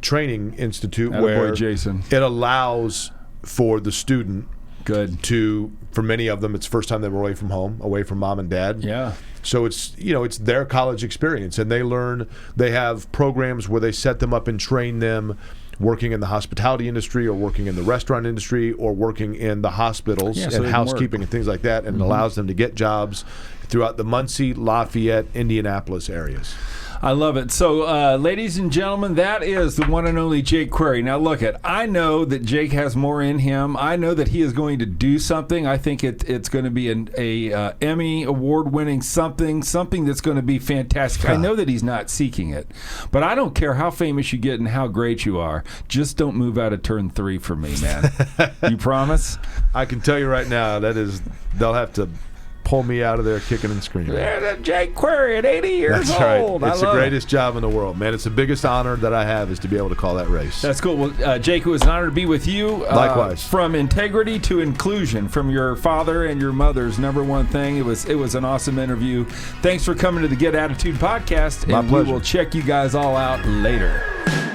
training institute where Jason. It allows for the student to, for many of them, it's the first time they were away from home, away from mom and dad. Yeah. So it's, it's their college experience, and they have programs where they set them up and train them working in the hospitality industry or working in the restaurant industry or working in the hospitals and housekeeping and things like that, and it allows them to get jobs throughout the Muncie, Lafayette, Indianapolis areas. I love it. So, ladies and gentlemen, that is the one and only Jake Query. Now, look, I know that Jake has more in him. I know that he is going to do something. I think it's going to be a Emmy award-winning something that's going to be fantastic. I know that he's not seeking it, but I don't care how famous you get and how great you are. Just don't move out of turn 3 for me, man. You promise? I can tell you right now, they'll have to pull me out of there kicking and screaming. Yeah, that Jake Query at 80 years old. Right. It's the greatest job in the world, man. It's the biggest honor that I have is to be able to call that race. That's cool. Well, Jake, it was an honor to be with you. Likewise. From integrity to inclusion, from your father and your mother's number one thing. It was an awesome interview. Thanks for coming to the Get Attitude podcast. My pleasure. We will check you guys all out later.